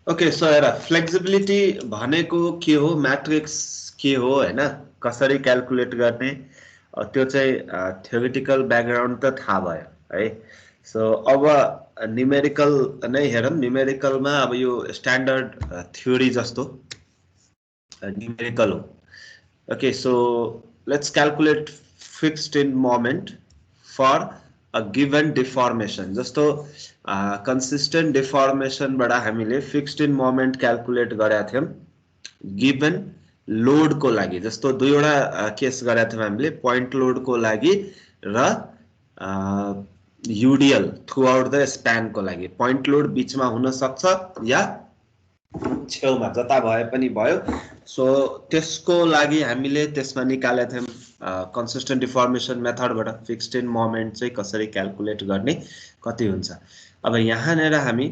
Okay so हेर flexibility भनेको के हो, म्याट्रिक्स के हो हैन, कसरी क्याल्कुलेट गर्ने, त्यो चाहिँ थ्योरेटिकल ब्याकग्राउन्ड त थाहा भयो है। सो अब न्युमेरिकल नै हेरौँ। न्युमेरिकलमा अब यो स्ट्यान्डर्ड थ्योरी जस्तो न्युमेरिकल हो। Okay so let's calculate fixed in moment for a given deformation. जस्तो कन्सिस्टेन्ट डिफर्मेसनबाट हामीले फिक्स्ड इन मोमेन्ट क्याल्कुलेट गरेका थियौँ गिभन लोडको लागि। जस्तो दुईवटा केस गरेका थियौँ हामीले, पोइन्ट लोडको लागि र युडिएल थ्रु आउट द स्प्यानको लागि। पोइन्ट लोड बिचमा हुन सक्छ या छेउमा, जता भए पनि भयो। सो त्यसको लागि हामीले त्यसमा निकालेका थियौँ कन्सिस्टेन्ट डिफर्मेसन मेथडबाट फिक्स्ड इन मोमेन्ट चाहिँ कसरी क्याल्कुलेट गर्ने, कति हुन्छ। अब यहाँनिर हामी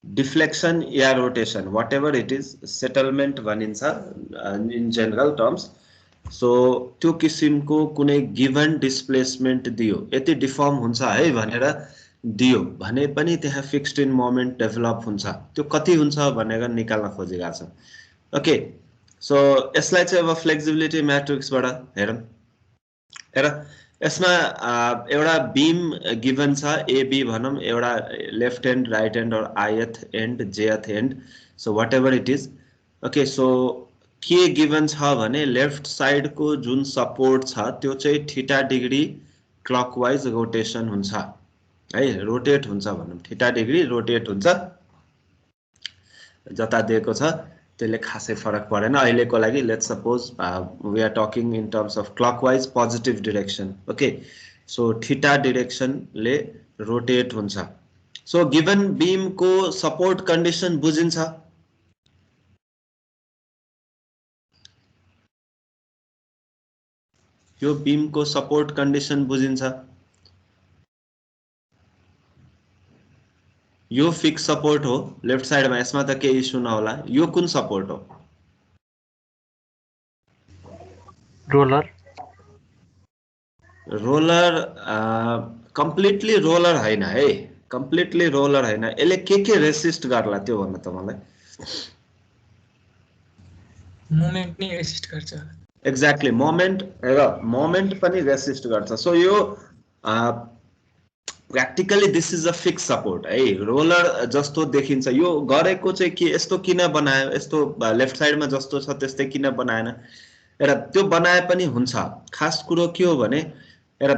डिफ्लेक्सन या rotation whatever it is, settlement भनिन्छ इन जेनरल टर्म्स। सो त्यो किसिमको कुनै गिभन डिस्प्लेसमेन्ट दियो, यति डिफर्म हुन्छ है भनेर दियो भने पनि त्यहाँ फिक्स्ड इन मोमेन्ट डेभलप हुन्छ। त्यो कति हुन्छ भनेर निकाल्न खोजेका छौँ। ओके सो यसलाई चाहिँ अब फ्लेक्सिबिलिटी म्याट्रिक्सबाट हेरौँ। हेर यसमा एउटा बीम गिभन छ एबी भनौँ, एउटा left and right end or ith end jth end, so whatever it is. Okay so के गिभन छ भने लेफ्ट साइडको जुन सपोर्ट छ त्यो चाहिँ थीटा डिग्री क्लकवाइज रोटेसन हुन्छ है, रोटेट हुन्छ भनौँ, थीटा डिग्री रोटेट हुन्छ। जता दिएको छ त्यसले खासै फरक परेन अहिलेको लागि। Let's suppose we are talking in terms of clockwise positive direction. Okay so theta डिरेक्सनले रोटेट हुन्छ। सो गिभन बीमको सपोर्ट कन्डिसन बुझिन्छ। यो बीमको सपोर्ट कन्डिसन बुझिन्छ। यो फिक्स सपोर्ट हो लेफ्ट साइडमा, यसमा त केही इस्यु नहोला। यो कुन सपोर्ट हो? रोलर। रोलर कम्प्लिटली रोलर हैन है, कम्प्लिटली रोलर हैन। यसले के रेसिस्ट गर्ला त्यो भन्नु त मलाई। मोमेन्ट नै रेसिस्ट गर्छ। एक्ज्याक्टली मोमेन्ट, हेर मोमेन्ट पनि रेसिस्ट गर्छ। सो यो practically this is a fix support है, रोलर जस्तो देखिन्छ। यो गरेको चाहिँ के, यस्तो किन बनायो, यस्तो लेफ्ट साइडमा जस्तो छ त्यस्तै किन बनाएन? हेर त्यो बनाए पनि हुन्छ। खास कुरो के हो भने हेर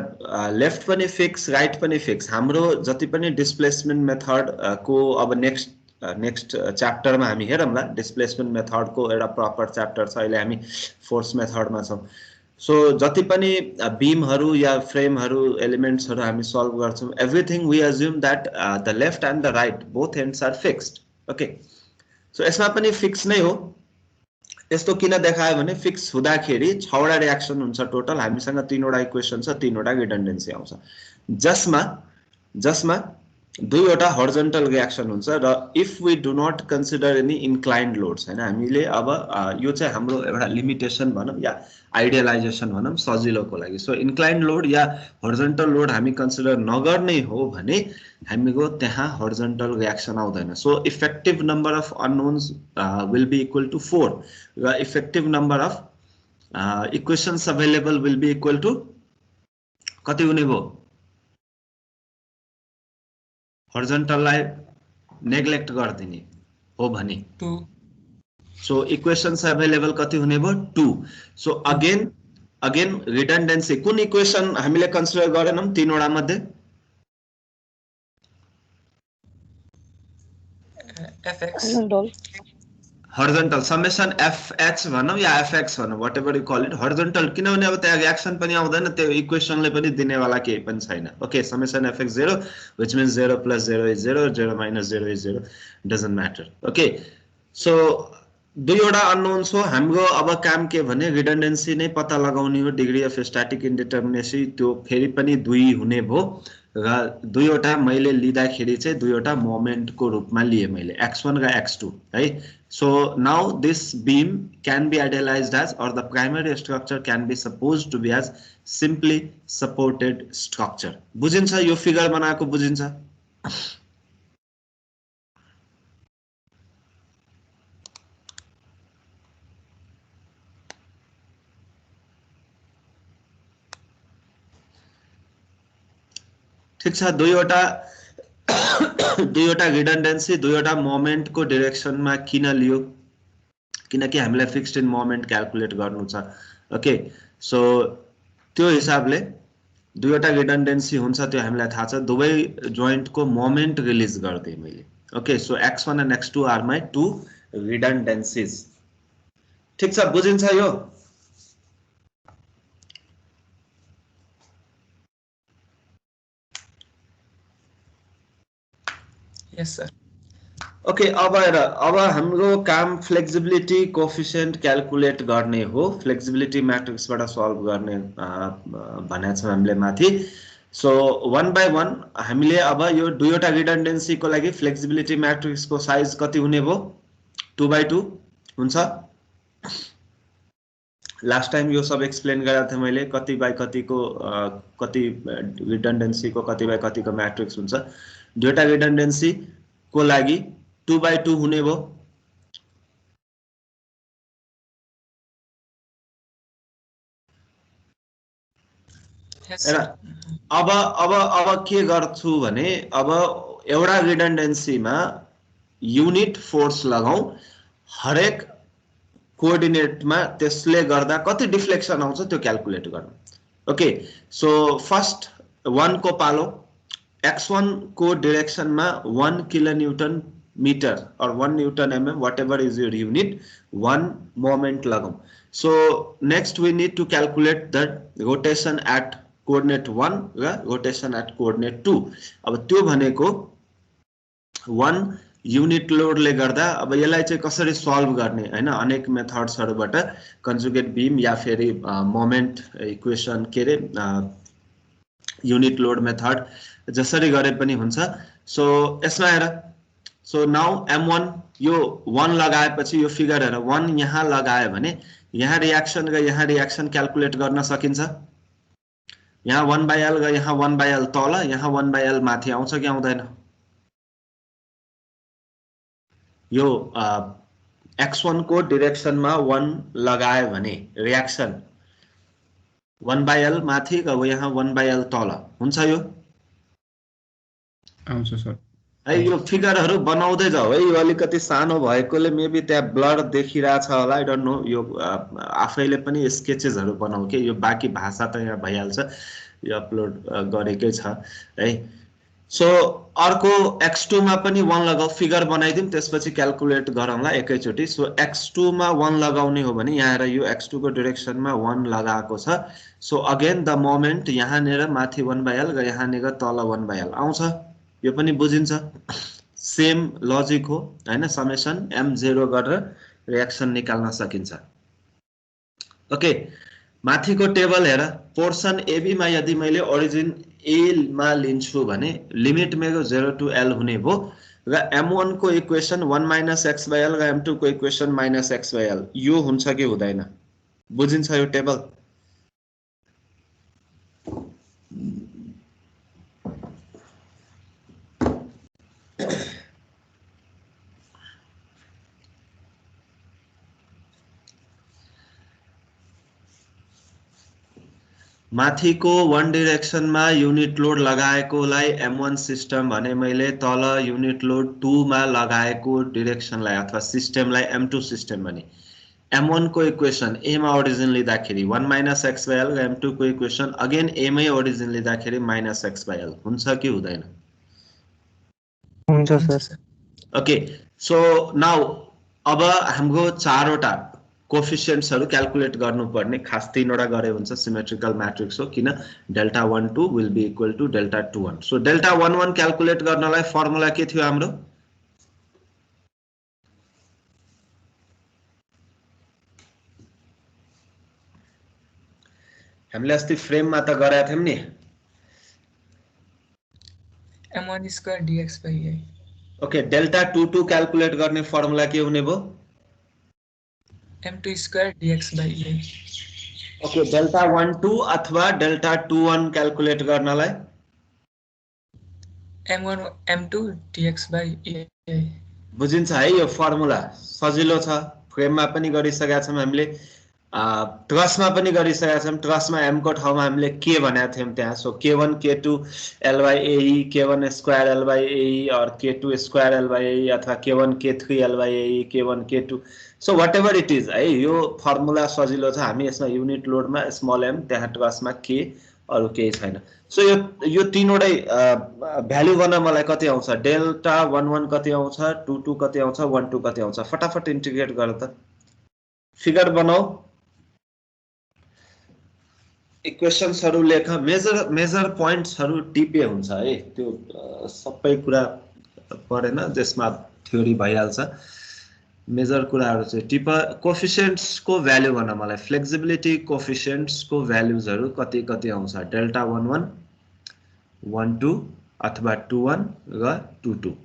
लेफ्ट पनि फिक्स राइट पनि फिक्स। हाम्रो जति पनि डिस्प्लेसमेन्ट मेथड को अब नेक्स्ट च्याप्टरमा हामी हेरौँला। डिस्प्लेसमेन्ट मेथडको एउटा प्रपर च्याप्टर छ, अहिले हामी फोर्स मेथडमा छौँ। सो जति पनि बीमहरू या फ्रेमहरू एलिमेन्ट्सहरू हामी सल्भ गर्छौँ, everything we assume that the left and the right both ends are fixed. Okay so यसमा पनि फिक्स नै हो। यस्तो किन देखायो भने फिक्स हुँदाखेरि 6वटा रियाक्सन हुन्छ टोटल। हामीसँग 3वटा इक्वेसन छ, 3वटा रिडन्डेन्सी आउँछ, जसमा 2वटा हर्जन्टल रियाक्सन हुन्छ। र if we do not consider any inclined loads हैन, हामीले अब यो चाहिँ हाम्रो एउटा लिमिटेसन भनौँ या आइडियलाइजेसन भनौँ सजिलोको लागि। सो इन्क्लाइन्ड लोड या हर्जन्टल लोड हामी कन्सिडर नगर्ने हो भने हामीको त्यहाँ हर्जन्टल रियाक्सन आउँदैन। So effective number of unknowns will be equal to 4 र effective number of equations available will be equal to कति हुने भयो? हर्जन्टललाई नेग्लेक्ट गरिदिने हो भने 2। सो इक्वेसन्स अभाइलेबल कति हुने भयो? 2। सो अगेन रिडन्डेन्सी कुन इक्वेसन हामीले कन्सिडर गरेनौँ 3वटा मध्ये? एफएक्स हर्जन्टल समेसन एफएच भनौँ या एफएक्स भनौँ, whatever you call it, horizontal. किनभने अब त्यहाँ रियाक्सन पनि आउँदैन, त्यो इक्वेसनले पनि दिनेवाला केही पनि छैन। Okay summation FX 0 which means 0 + 0 is 0, 0 - 0 is 0, doesn't matter. Okay so 2वटा अननोन्स हो हाम्रो। अब काम के भने रिडन्डेन्सी नै पत्ता लगाउने हो, डिग्री अफ स्ट्याटिक इन्डिटर्मिनेसी त्यो फेरि पनि 2 हुने भयो। र 2वटा मैले लिँदाखेरि चाहिँ 2वटा मोमेन्टको रूपमा लिए मैले, x1 र x2 है। So now this beam can be idealized as, or the primary structure can be supposed to be as simply supported structure. बुझिन्छ? यो फिगर बनाएको बुझिन्छ? ठीक छ दुईवटा रिडन्डेन्सी दुईवटा मोमेन्टको डाइरेक्सनमा किन लियो किनकि हामीलाई फिक्स्ड इन मोमेन्ट क्याल्कुलेट गर्नु छ ओके सो त्यो हिसाबले दुईवटा रिडन्डेन्सी हुन्छ त्यो हामीलाई थाहा छ दुवै जोइन्टको मोमेन्ट रिलिज गर्दै मैले okay so x1 and x2 are my two redundancies ठीक छ बुझिन्छ यो यस सर ओके अब हाम्रो काम फ्लेक्सिबिलिटी कोएफिसिएन्ट क्याल्कुलेट गर्ने हो फ्लेक्सिबिलिटी म्याट्रिक्सबाट सल्भ गर्ने भनेको छौं हामीले माथि सो वन बाइ वन हामीले अब यो दुईवटा रिडन्डेन्सीको लागि फ्लेक्सिबिलिटी म्याट्रिक्सको साइज कति हुने भो 2/2 हुन्छ लास्ट टाइम यो सब एक्सप्लेन गरेको थिएँ मैले कति बाइ कतिको कति रिडन्डेन्सीको कति बाइ कतिको म्याट्रिक्स हुन्छ दुईवटा रिडन्डेन्सी को लागि 2/2 हुने भो अब के गर्छु भने अब एउटा रिडन्डेन्सीमा युनिट फोर्स लगाऊ हरेक कोअर्डिनेटमा त्यसले गर्दा कति डिफ्लेक्सन आउँछ त्यो क्याल्कुलेट गर्नु ओके सो फर्स्ट 1 को पालो x1 को डाइरेक्सनमा 1 किलोन्युटन metre or 1 Newton mm whatever is your unit 1 moment लगाऊ so next we need to calculate the rotation at coordinate 1 र rotation at coordinate 2 अब त्यो भनेको 1 युनिट लोडले गर्दा अब यसलाई चाहिँ कसरी सल्भ गर्ने हैन अनेक मेथड्सहरुबाट कन्जुगेट बीम या फेरि मोमेन्ट इक्वेसन के रे युनिट लोड मेथड जसरी गरे पनि हुन्छ सो यसमा हेर सो नाउ m1 यो 1 लगाएपछि यो फिगर हेर 1 यहाँ लगाए भने यहाँ रिएक्सन र यहाँ रिएक्सन क्याल्कुलेट गर्न सकिन्छ यहाँ 1/l र यहाँ 1/l तल यहाँ 1/l माथि आउँछ कि आउँदैन यो x1 को डाइरेक्सनमा 1 लगाए भने रिएक्सन 1/l माथि र यहाँ 1/l तल हुन्छ यो आउँछ सर है यो फिगरहरु बनाउँदै जाऊ है यो अलिकति सानो भएकोले मेबी त्यहाँ ब्लर देखिरहेछ होला आई डोन्ट नो यो आफैले पनि स्केचेसहरु बनाऊ के यो बाकी भाषा त यहाँ भइहाल्छ यो अपलोड गरेकै छ है सो अर्को x2 मा पनि 1 लगाऊ फिगर बनाइदिम त्यसपछि क्याल्कुलेट गरौँला एकैचोटी सो x2 मा 1 लगाउने हो भने यहाँ हेर यो x2 को डाइरेक्सनमा 1 लगाएको छ सो अगेन द मोमेन्ट यहाँ नेर माथि 1/l र यहाँ नेर तल 1/l आउँछ यो पनि बुझिन्छ सेम लजिक हो हैन समेसन m0 गरेर रिएक्सन निकाल्न सकिन्छ ओके माथिको टेबल हेर पोर्सन AB मा यदि मैले ओरिजिन A मा लिन्छु भने लिमिट मेरो 0 to L हुने भो र m1 को इक्वेसन 1 - x/l र m2 को इक्वेसन -x/l यो हुन्छ कि हुँदैन बुझिन्छ यो टेबल माथिको 1 डाइरेक्सनमा युनिट लोड लगाएकोलाई m1 सिस्टम भने मैले तल युनिट लोड 2 मा लगाएको डाइरेक्सनलाई अथवा सिस्टमलाई m2 सिस्टम भने m1 को इक्वेसन a मा ओरिजिन लिँदाखेरि 1 - x/l र m2 को इक्वेसन अगेन a मै ओरिजिन लिँदाखेरि -x/l हुन्छ कि हुँदैन हुन्छ सर ओके सो नाउ अब हाम्रो चारवटा कोएफिसिएन्ट्सहरु क्याल्कुलेट गर्नुपर्ने खास तीनवटा गरे हुन्छ सिमेट्रिकल म्याट्रिक्स हो किन delta 12 will be equal to delta 21 so delta 11 calculate गर्नलाई फर्मुला के थियो हाम्रो हामीले अस्ति फ्रेममा त गराएको थियौं नि m1² dx/a okay delta 22 calculate गर्ने फर्मुला के हुने भो m2² dx/a ओके डेल्टा 12 अथवा डेल्टा 21 क्याल्कुलेट गर्नलाई m2 dx/a बुझिन्छ है यो फर्मुला सजिलो छ फ्रेममा पनि गरिसकेका छौं हामीले ट्रसमा पनि गरिसकेका छौँ। ट्रसमा m को ठाउँमा हामीले k भनेका थियौँ त्यहाँ। So k1 k2 l by ae, k1 square l by ae और k2 square l by ae अथवा k1 k3 l by ae, k1 k2, so whatever it is है। यो फर्मुला सजिलो छ। हामी यसमा युनिट लोडमा स्मल m, त्यहाँ ट्रसमा k, अरू केही छैन। सो यो तीनवटै भ्यालु गर्न मलाई कति आउँछ, डेल्टा 11 कति आउँछ, 22 कति आउँछ, 12 कति आउँछ, फटाफट इन्टिग्रेट गर त, फिगर बनाऊ, इक्वेशन्सहरु लेख। मेजर पोइन्ट्सहरु टिपे हुन्छ है, त्यो सबै कुरा परेन जसमा थ्योरी भइहाल्छ। मेजर कुराहरु चाहिँ टिप। कोफिसिएन्ट्स को भ्यालु भन मलाई, फ्लेक्सिबिलिटी कोफिसिएन्ट्स को भ्यालुजहरु कति कति आउँछ, डेल्टा 11, 12 अथवा 21 र 22।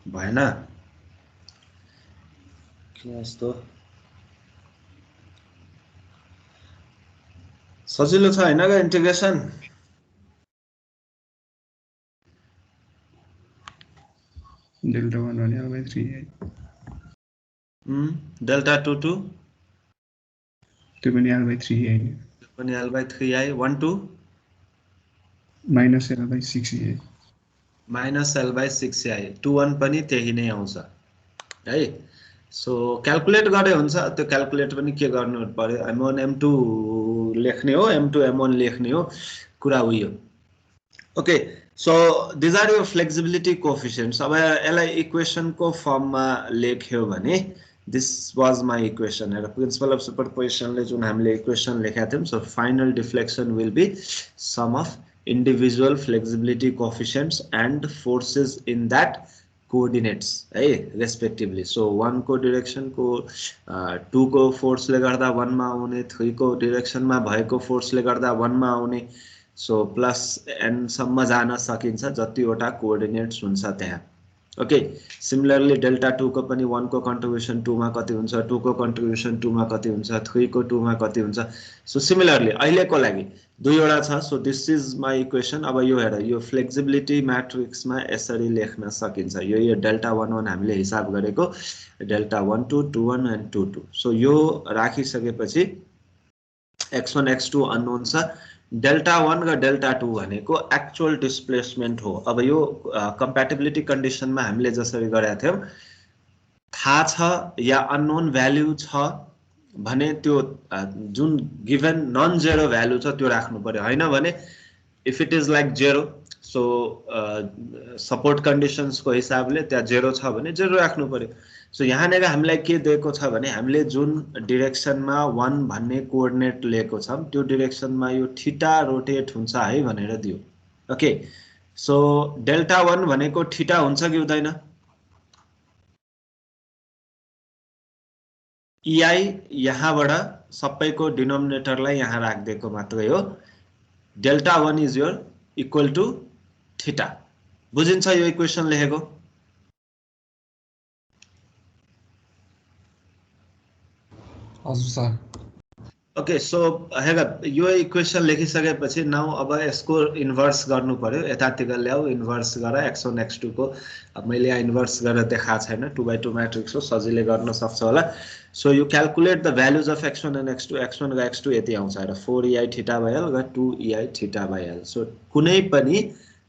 भएन किन यस्तो सजिलो छ हैन र इन्टिग्रेसन। डेल्टा 1 भने l by 3 डेल्टा 22 त्यो पनि l by 3 है, त्यो पनि l by 3 I. 12 minus l by 6 है, माइनस l by 6 आई। 21 पनि त्यही नै आउँछ है। सो क्याल्कुलेट गरे हुन्छ, त्यो क्याल्कुलेट पनि के गर्नु पर्यो, m1 m2 लेख्ने हो, m2 m1 लेख्ने हो, कुरा उयो। Okay, so these are your flexibility coefficients. अब यसलाई इक्वेसन को फर्ममा लेख्यो भने दिस वाज माई इक्वेसन। हेर, प्रिन्सिपल अफ सुपरपोजिसनले जुन हामीले इक्वेसन लेखेका थियौँ, so final deflection will be sum of individual flexibility coefficients and forces in that coordinates है रेस्पेक्टिभली। सो 1 को डिरेक्सन को 2 को फोर्स ले गर्दा 1 मा आउने, 3 को डिरेक्सन मा भएको फोर्स ले गर्दा 1 मा आउने, सो प्लस n सम्म जान सकिन्छ जतिवटा कोअर्डिनेट्स हुन्छ त्यहाँ। ओके, सिमिलरली डेल्टा 2 को पनि 1 को कन्ट्रिब्युसन 2 मा कति हुन्छ, 2 को कन्ट्रिब्युसन 2 मा कति हुन्छ, 3 को 2 मा कति हुन्छ। सो सिमिलरली अहिलेको लागि दुईवटा छ। So this is my equation. अब यो हेर, यो फ्लेक्सिबिलिटी म्याट्रिक्समा यसरी लेख्न सकिन्छ। यो डेल्टा 11 हामीले हिसाब गरेको डेल्टा 12, 21 एन्ड 22। सो यो राखिसकेपछि x1 x2 अननोन छ, डेल्टा 1 र डेल्टा 2 भनेको एक्चुअल डिस्प्लेसमेन्ट हो। अब यो कम्प्याटिबिलिटी कन्डिसनमा हामीले जसरी गरेका थियौँ, थाहा छ या अननोन भ्यालु छ भने त्यो जुन गिभन नन जेरो भ्यालु छ त्यो राख्नु पर्यो, हैन भने if it is like zero, so support कन्डिसन्सको हिसाबले त्यहाँ जेरो छ भने जेरो राख्नु पर्यो। सो यहाँनिर हामीलाई के दिएको छ भने हामीले जुन डिरेक्सनमा 1 भन्ने कोअर्डिनेट लिएको छौं त्यो डिरेक्सनमा यो थीटा रोटेट हुन्छ है भनेर दियो। ओके, सो डेल्टा 1 भनेको थीटा हुन्छ कि हुँदैन? EI यहाँबाट सबैको डिनोमिनेटरलाई यहाँ राखिदिएको मात्रै हो। Delta 1 is your equal to theta. बुझिन्छ यो इक्वेसन लेखेको? हजुर सर। ओके, सो हेर यो इक्वेसन लेखिसकेपछि नाउ अब यसको इन्भर्स गर्नु पर्यो। यतातिर ल्याऊ, इन्भर्स गर x1 x2 को। अब मैले यहाँ इन्भर्स गरेर देखाएको छैन, 2x2 म्याट्रिक्स हो, सजिलै गर्न सक्छ होला। So you calculate the values of x1 and x2, x1 र x2 यति आउँछ र 4ei थीटा बाइ l र 2ei theta by l। So कुनै पनि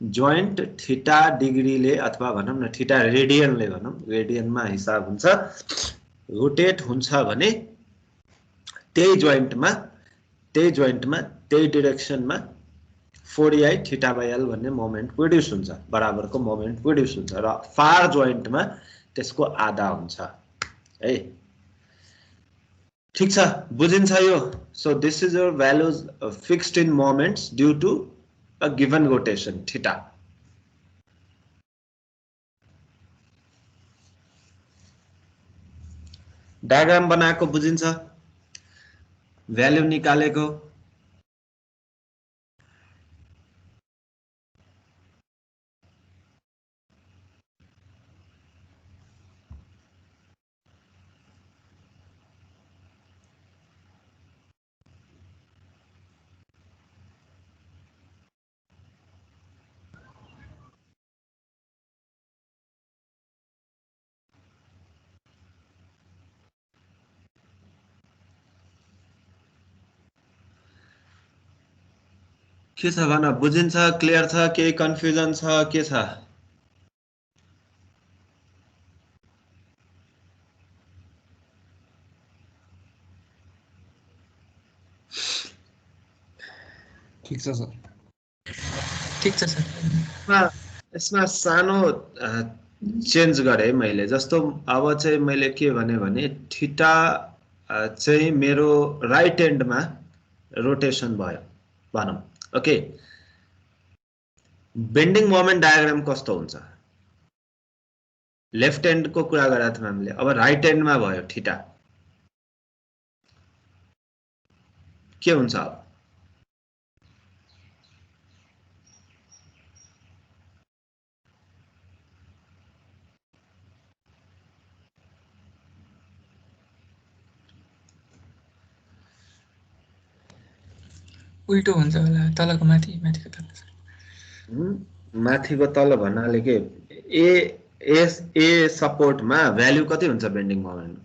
जोइन्ट थीटा डिग्रीले अथवा भनौँ न थीटा रेडियनले, भनौँ रेडियनमा हिसाब हुन्छ, रोटेट हुन्छ भने त्यही जोइन्टमा त्यही डिरेक्सनमा 4ei थीटा बाइ l भन्ने मोमेन्ट प्रोड्युस हुन्छ, बराबरको मोमेन्ट प्रोड्युस हुन्छ र फार जोइन्टमा त्यसको आधा हुन्छ है। ठीक छ, बुझिन्छ यो? So this is your values fixed in moments due to a given rotation theta. Diagram बनाएको बुझिन्छ? भ्यालु निकालेको के छ भन? बुझिन्छ? क्लियर छ? केही कन्फ्युजन छ? के छ? ठीक छ सर। ठीक छ सर। यसमा सानो चेन्ज गरे मैले। जस्तो अब चाहिँ मैले के भने थीटा चाहिँ मेरो राइट एन्डमा रोटेसन भयो भनौँ। ओके, बेन्डिङ मोमेन्ट डायग्राम कस्तो हुन्छ? लेफ्ट एन्डको कुरा गरेको थियौँ हामीले, अब राइट एन्डमा भयो थीटा, के हुन्छ? अब उल्टो हुन्छ होला, तलको माथि, माथिको तल। माथिको तल भन्नाले के? ए सपोर्टमा भ्यालु कति हुन्छ bending moment?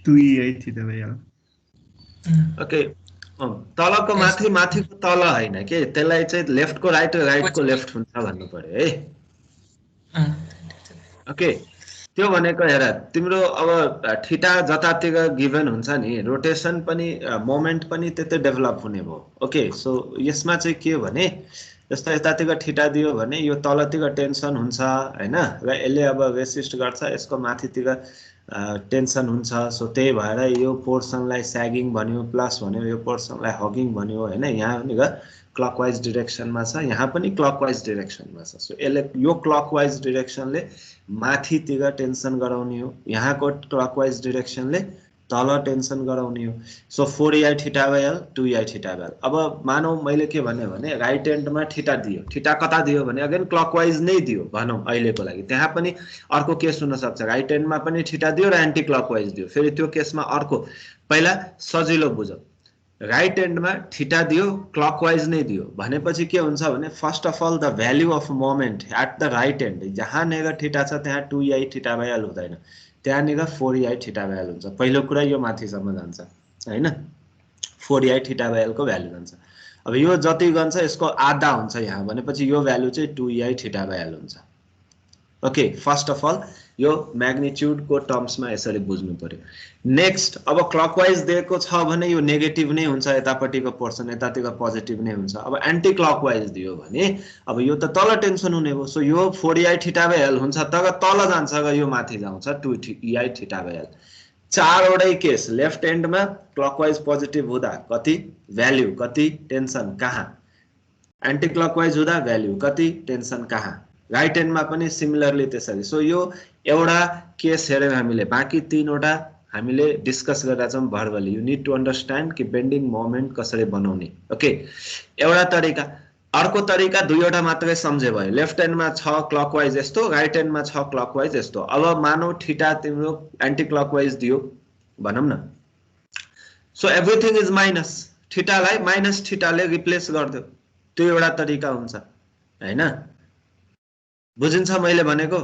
2ei theta by l। Okay, तलको माथि, माथिको तल हैन के, त्यसलाई चाहिँ लेफ्टको राइट र राइटको लेफ्ट हुन्छ भन्नु पर्यो है। ओके, त्यो भनेको हेर, तिम्रो अब थीटा जतातिर गिभन हुन्छ नि, रोटेसन पनि मोमेन्ट पनि त्यतै डेभलप हुने भयो। ओके, सो यसमा चाहिँ के हो भने जस्तो यतातिर थीटा दियो भने यो तलतिर टेन्सन हुन्छ हैन, र यसले अब रेसिस्ट गर्छ, यसको माथितिर टेन्सन हुन्छ। सो त्यही भएर यो पोर्सनलाई स्यागिङ भन्यो, प्लस भन्यो यो पोर्सनलाई हगिङ भन्यो हैन। यहाँ नि क्लकवाइज डिरेक्सनमा छ, यहाँ पनि क्लकवाइज डिरेक्सनमा छ। सो यसले यो क्लकवाइज डिरेक्सनले माथितिर टेन्सन गराउने हो, यहाँको क्लकवाइज डिरेक्सनले तल टेन्सन गराउने हो। So 4ei theta by l 2ei theta by l। अब मानौ मैले के भने राइट एन्डमा थीटा दियो, थीटा कता दियो भने अगेन क्लकवाइज नै दियो भनौँ अहिलेको लागि। त्यहाँ पनि अर्को केस हुन सक्छ, राइट एन्डमा पनि थीटा दियो र एन्टी क्लकवाइज दियो। फेरि त्यो केसमा अर्को, पहिला सजिलो बुझौँ, राइट एन्डमा थीटा दियो, क्लकवाइज नै दियो भनेपछि के हुन्छ भने first of all the value of moment at the right end, जहाँनिर थीटा छ त्यहाँ 2ei थीटा बाइ l हुँदैन, त्यहाँनिर 4ei थीटा बाइ l हुन्छ। पहिलो कुरा यो माथिसम्म जान्छ हैन, 4ei थीटा बाइ l को भ्यालु जान्छ। अब यो जति गन्छ यसको आधा हुन्छ यहाँ भनेपछि यो भ्यालु चाहिँ 2ei थीटा बाइ l हुन्छ। ओके, फर्स्ट अफ अल यो म्याग्निट्युडको टर्म्समा यसरी बुझ्नु पर्यो। नेक्स्ट, अब क्लकवाइज दिएको छ भने यो नेगेटिभ नै हुन्छ, यतापट्टिको पोर्सन यतातिर पोजिटिभ नै हुन्छ। अब एन्टी क्लकवाइज दियो भने अब यो त तल टेन्सन हुने भयो। सो यो 4ei थीटा बाइ l हुन्छ, तर तल जान्छ र यो माथि जान्छ 2ei थीटा बाइ l। चारवटै केस, लेफ्ट एन्डमा क्लकवाइज पोजिटिभ हुँदा कति भ्यालु, कति टेन्सन कहाँ, एन्टी क्लकवाइज हुँदा भ्यालु कति टेन्सन कहाँ, राइट ह्यान्डमा पनि सिमिलरली त्यसरी। सो यो एउटा केस हेर्यौँ हामीले, बाँकी तीनवटा हामीले डिस्कस गरेका छौँ verbally. You need to understand कि बेन्डिङ मोमेन्ट कसरी बनाउने। ओके, एउटा तरिका। अर्को तरिका दुईवटा मात्रै सम्झे भयो। लेफ्ट ह्यान्डमा छ क्लकवाइज यस्तो, राइट ह्यान्डमा छ क्लकवाइज यस्तो। अब मानौ थीटा तिम्रो एन्टी क्लकवाइज दियो भनौँ न, सो एभ्रिथिङ इज माइनस, थीटालाई माइनस थीटाले रिप्लेस गरिदियो, त्यो एउटा तरिका हुन्छ हैन? बुझिन्छ मैले भनेको?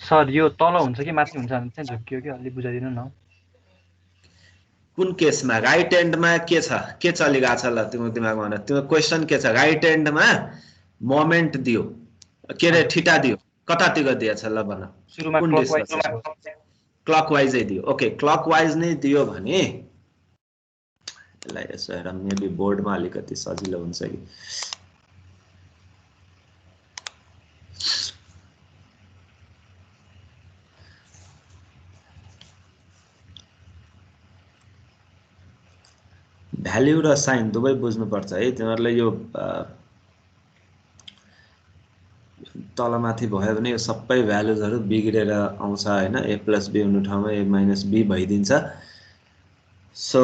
सर यो तल हुन्छ कि माथि हुन्छ भने चाहिँ झुक्कियो कि अलि बुझाइदिनु न। कुन केसमा? राइट ह्यान्डमा के छ, के चलिरहेको छ? ल तिम्रो दिमागमा भन, तिम्रो क्वेसन के छ? राइट ह्यान्डमा मोमेन्ट दियो, के अरे थीटा दियो, कतातिर दिएछ ल भन? सुरुमा कुन क्लकवाइज डिस्कसन? क्लकवाइजै दियो। ओके, क्लकवाइज नै दियो भने यसलाई यसो हेरौँ, मेबी बोर्डमा अलिकति सजिलो हुन्छ कि। भ्याल्यु र साइन दुवै बुझ्नुपर्छ है तिमीहरूले। यो तलमाथि भयो भने यो सबै भ्यालुजहरू बिग्रेर आउँछ हैन? ए प्लस बी हुने ठाउँमा ए माइनस बी भइदिन्छ। सो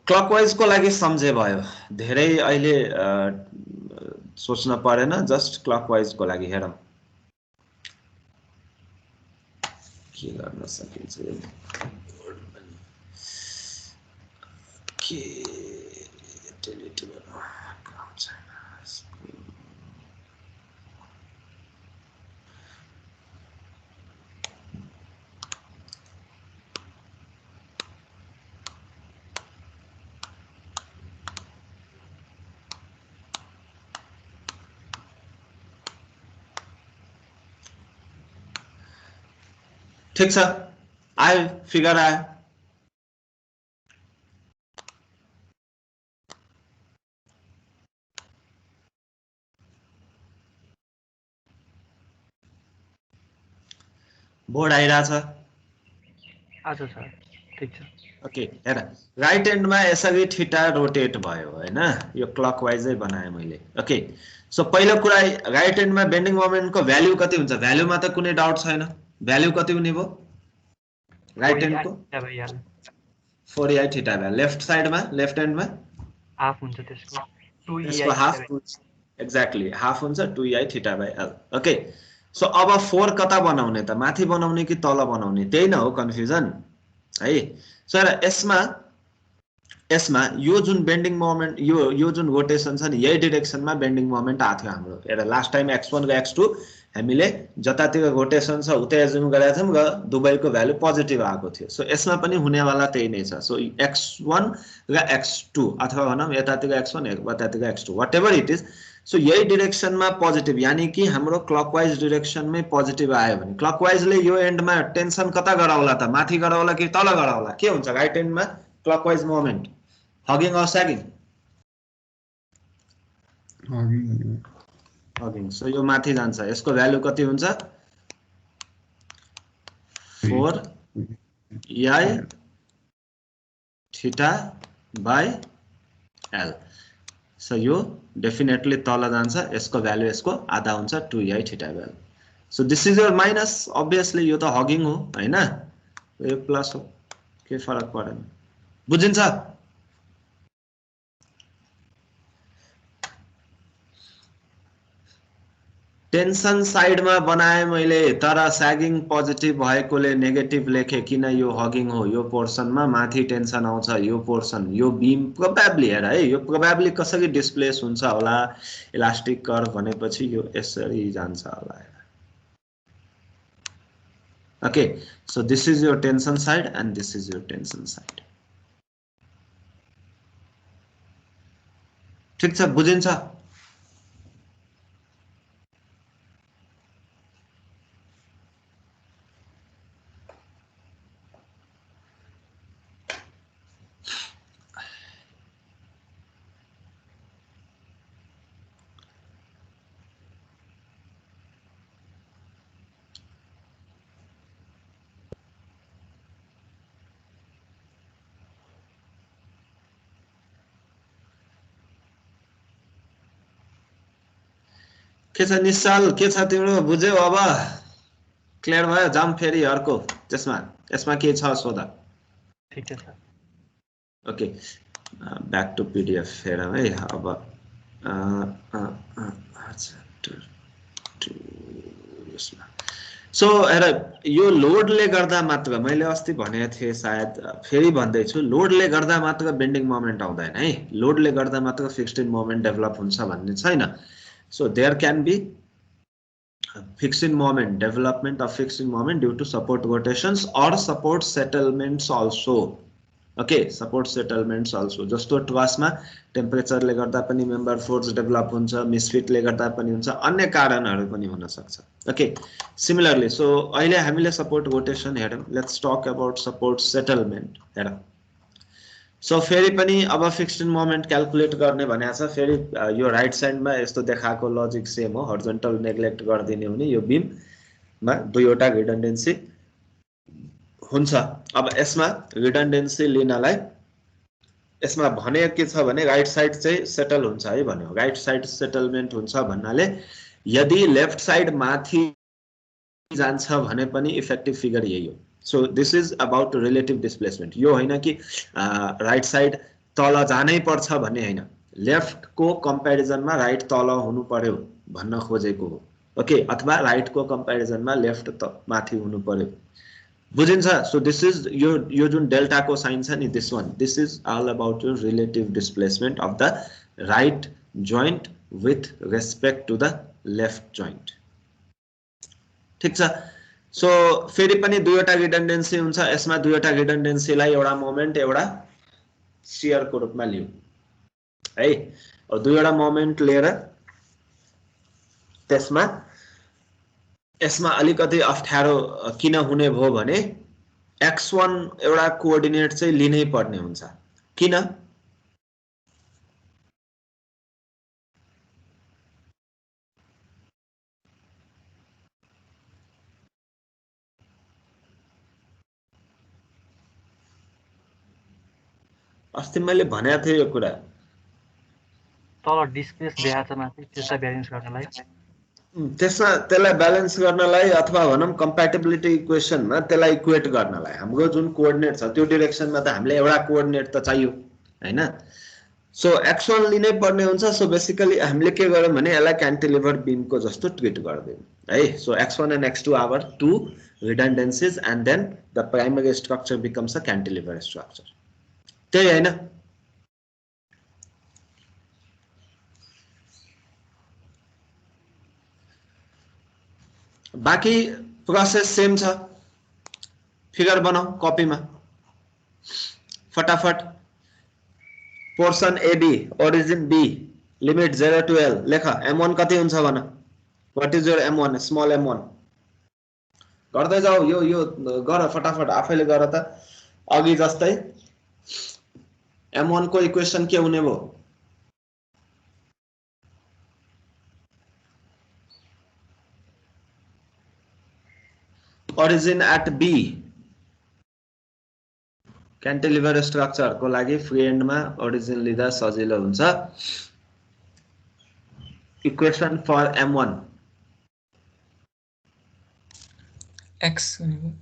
क्लकवाइजको लागि सम्झे भयो, धेरै अहिले सोच्न परेन, जस्ट क्लकवाइजको लागि हेरौँ के गर्न सकिन्छ। के डिलिट गर्नु काम छैन। ठीक छ, आयो फिगर आयो। बोर्ड आइरहेछ? आज सर ठीक छ। ओके हेर, राइट ह्यान्डमा यसरी थीटा रोटेट भयो हैन? यो क्लकवाइजै बनाएँ मैले। ओके, सो पहिलो कुरा, राइट ह्यान्डमा बेन्डिङ मोमेन्टको भ्याल्यु कति हुन्छ? भ्याल्युमा त कुनै डाउट छैन। भ्याल्यु कति हुने भयो राइट ह्यान्डको? 4ei थीटा भयो। लेफ्ट साइडमा, लेफ्ट ह्यान्डमा हाफ हुन्छ त्यसको, 2ei त्यसको हाफ, एक्ज्याक्टली हाफ हुन्छ 2ei theta by L. Okay, so अब 4 कता बनाउने त? माथि बनाउने कि तल बनाउने? त्यही न हो कन्फ्युजन है। सो हेर, यसमा यो जुन बेन्डिङ मोमेन्ट, यो जुन रोटेसन छ नि, यही डिरेक्सनमा बेन्डिङ मोमेन्ट आएको थियो हाम्रो। हेर, लास्ट टाइम x1 र x2 हामीले जतातिर रोटेसन छ उतै एज्युम गरेका थियौँ र दुवैको भ्यालु पोजिटिभ आएको थियो। सो यसमा पनि हुनेवाला त्यही नै छ। सो x1 र x2 अथवा भनौँ यतातिर x1 यतातिर x2, whatever it is, so यही डिरेक्सनमा पोजिटिभ, यानि कि हाम्रो क्लकवाइज डिरेक्सनमै पोजिटिभ आयो भने क्लकवाइजले यो एन्डमा टेन्सन कता गराउला त? माथि गराउला कि तल गराउला? के हुन्छ राइट एन्डमा clockwise moment? Hogging or sagging? Hogging. So यो माथि जान्छ, यसको भ्यालु कति हुन्छ? 4ei theta by L. So यो डेफिनेटली तल जान्छ, यसको भ्यालु यसको आधा हुन्छ, 2ei theta by L. So this is your minus, obviously यो त हगिङ हो हैन? यो प्लस हो, के फरक परेन। बुझिन्छ? टेन्सन साइडमा बनाए मैले, तर स्यागिङ पोजिटिभ भएकोले नेगेटिभ लेखेँ, किन? यो हगिङ हो। यो पोर्सनमा माथि टेन्सन आउँछ, यो पोर्सन, यो बिम प्रोबेबली, हेर है, यो प्रोबेबली कसरी डिस्प्लेस हुन्छ होला इलास्टिक कर्भ भनेपछि यो यसरी जान्छ होला। Okay, so this is your tension side and this is your tension side. ठिक छ, बुझिन्छ? के छ निश्चल, के छ तिम्रो, बुझ्यौ अब क्लियर भयो? जाम फेरि अर्को त्यसमा, यसमा के छ सोध। ठिक छ sir. Okay, back to PDF हेरौँ है अब। सो हेर, यो लोडले गर्दा मात्र, मैले अस्ति भनेको थिएँ सायद, फेरि भन्दैछु, लोडले गर्दा मात्र बेन्डिङ मोमेन्ट आउँदैन है, लोडले गर्दा मात्र फिक्स्ड इन मोमेन्ट डेभलप हुन्छ भन्ने छैन। So there can be fixed in moment, development of fixed in moment due to support rotations or support settlements also. Okay, support settlements also. जस्तो ट्वासमा टेम्परेचरले गर्दा पनि मेम्बर फोर्स डेभलप हुन्छ, मिसफिटले गर्दा पनि हुन्छ, अन्य कारणहरू पनि हुन सक्छ। ओके, सिमिलरली सो अहिले हामीले सपोर्ट रोटेसन हेरौँ। Let's talk about support settlement हेरौँ। सो फेरि पनि अब फिक्स्ड इन मोमेन्ट क्याल्कुलेट गर्ने भनेको छ। फेरि यो राइट साइडमा यस्तो देखाएको लजिक सेम हो, हर्जन्टल नेग्लेक्ट गरिदिने हुने, यो बिममा दुईवटा रिडन्डेन्सी हुन्छ। अब यसमा रिडन्डेन्सी लिनलाई यसमा भने के छ भने राइट साइड चाहिँ सेटल हुन्छ है भन्यो। राइट साइड सेटलमेन्ट हुन्छ भन्नाले यदि लेफ्ट साइड माथि जान्छ भने पनि इफेक्टिभ फिगर यही हो। So this is about relative displacement. यो होइन कि राइट साइड तल जानै पर्छ भन्ने होइन, लेफ्टको कम्पेरिजनमा राइट तल हुनु पर्यो भन्न खोजेको हो। ओके, अथवा राइटको कम्पेरिजनमा लेफ्ट माथि हुनु पर्यो, बुझिन्छ? सो दिस इज यो जुन डेल्टाको साइन छ नि, this one, this is all about your relative displacement of the right joint with respect to the left joint. ठीक छ। सो फेरि पनि दुईवटा रिडन्डेन्सी हुन्छ। यसमा दुईवटा रिडन्डेन्सीलाई एउटा मोमेन्ट एउटा शियरको रूपमा लियौँ है। अब दुईवटा मोमेन्ट लिएर त्यसमा यसमा अलिकति अप्ठ्यारो किन हुने भयो भने x1 एउटा कोअर्डिनेट चाहिँ लिनै पर्ने हुन्छ। किन? अस्ति मैले भनेको थिएँ यो कुरा। तल डिस्प्लेस देखाएको छ माथि, त्यसलाई ब्यालेन्स गर्नलाई। त्यसलाई ब्यालेन्स गर्नलाई अथवा भनौँ कम्प्याटिबिलिटी इक्वेसनमा त्यसलाई इक्वेट गर्नलाई हाम्रो जुन कोअर्डिनेट छ त्यो डिरेक्सनमा त हामीले एउटा कोअर्डिनेट त चाहियो हैन। सो x1 लिनै पर्ने हुन्छ। सो बेसिकली हामीले के गर्यौँ भने यसलाई क्यान्टिलिभर बीमको जस्तो ट्रिट गर्दियौँ है। So x1 and x2 our two redundancies and then the primary structure becomes a cantilever structure. त्यही हैन? बाकी प्रोसेस सेम छ। फिगर बनाऊ कपीमा फटाफट। Portion AB, origin B, limit 0 to L लेख। M1 कति हुन्छ भन? What is your M1? Small M1 गर्दै जाऊ। यो गर फटाफट, आफैले गर त। अघि जस्तै M1 को इक्वेसन के हुने भयो? Origin at B, cantilever structure को लागि फ्री एन्डमा ओरिजिन लिँदा सजिलो हुन्छ। इक्वेसन फर M1 x हुने भयो।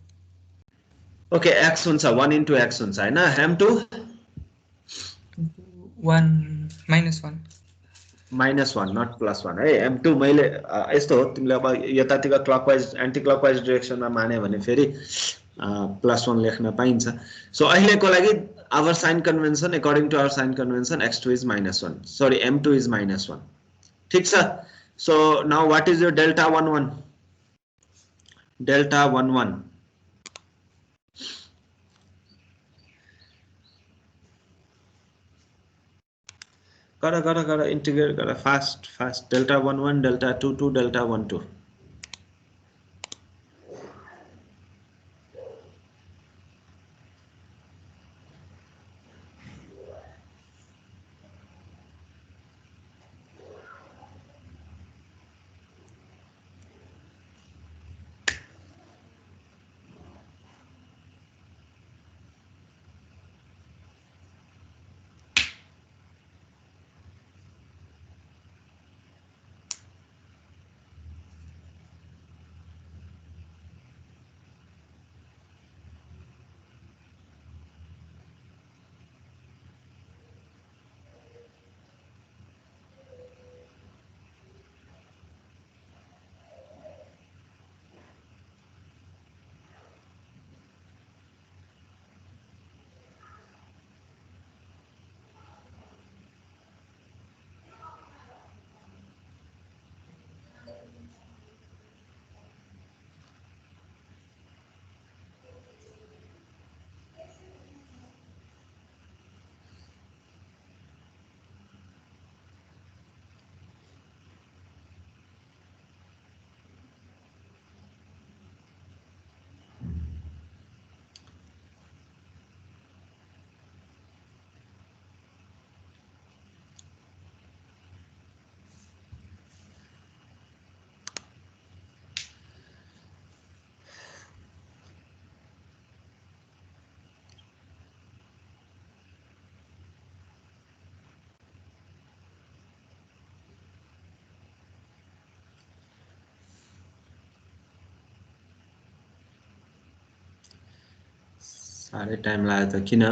ओके, x हुन्छ 1 into x हुन्छ हैन। M2 1 -1 -1 नट +1 है। M2 मैले यस्तो हो, तिमीले अब यतातिर क्लकवाइज एन्टी क्लकवाइज डिरेक्सनमा माने भने फेरि +1 लेख्न पाइन्छ। सो अहिलेको लागि our sign convention, according to our sign convention x2 is -1, sorry M2 is -1। ठीक छ। So now what is your delta 11? Delta 11 गर इंटीग्रेट गर फास्ट। Delta 11, delta 22, delta 12। साह्रै टाइम लाग्यो त किन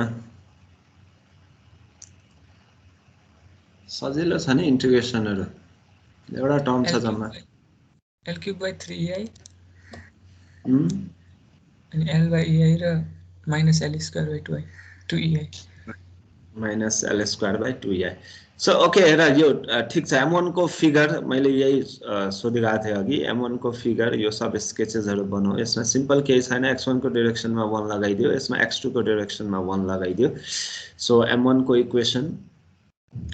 सजिलो छ नि इन्टिग्रेसनहरु एउटा टर्म छ जम्मा L cube by 3ei Hmm? and L by ei र minus L square by 2ei. Minus L square by 2ei. So okay हेर यो ठीक छ M1 को फिगर मैले यही सोधिरहेको थिएँ अघि M1 को फिगर यो सब स्केचेसहरु बनाऊ यसमा सिम्पल केही छैन x1 को डाइरेक्सनमा 1 लगाइदियो यसमा x2 को डाइरेक्सनमा 1 लगाइदियो सो M1 को equation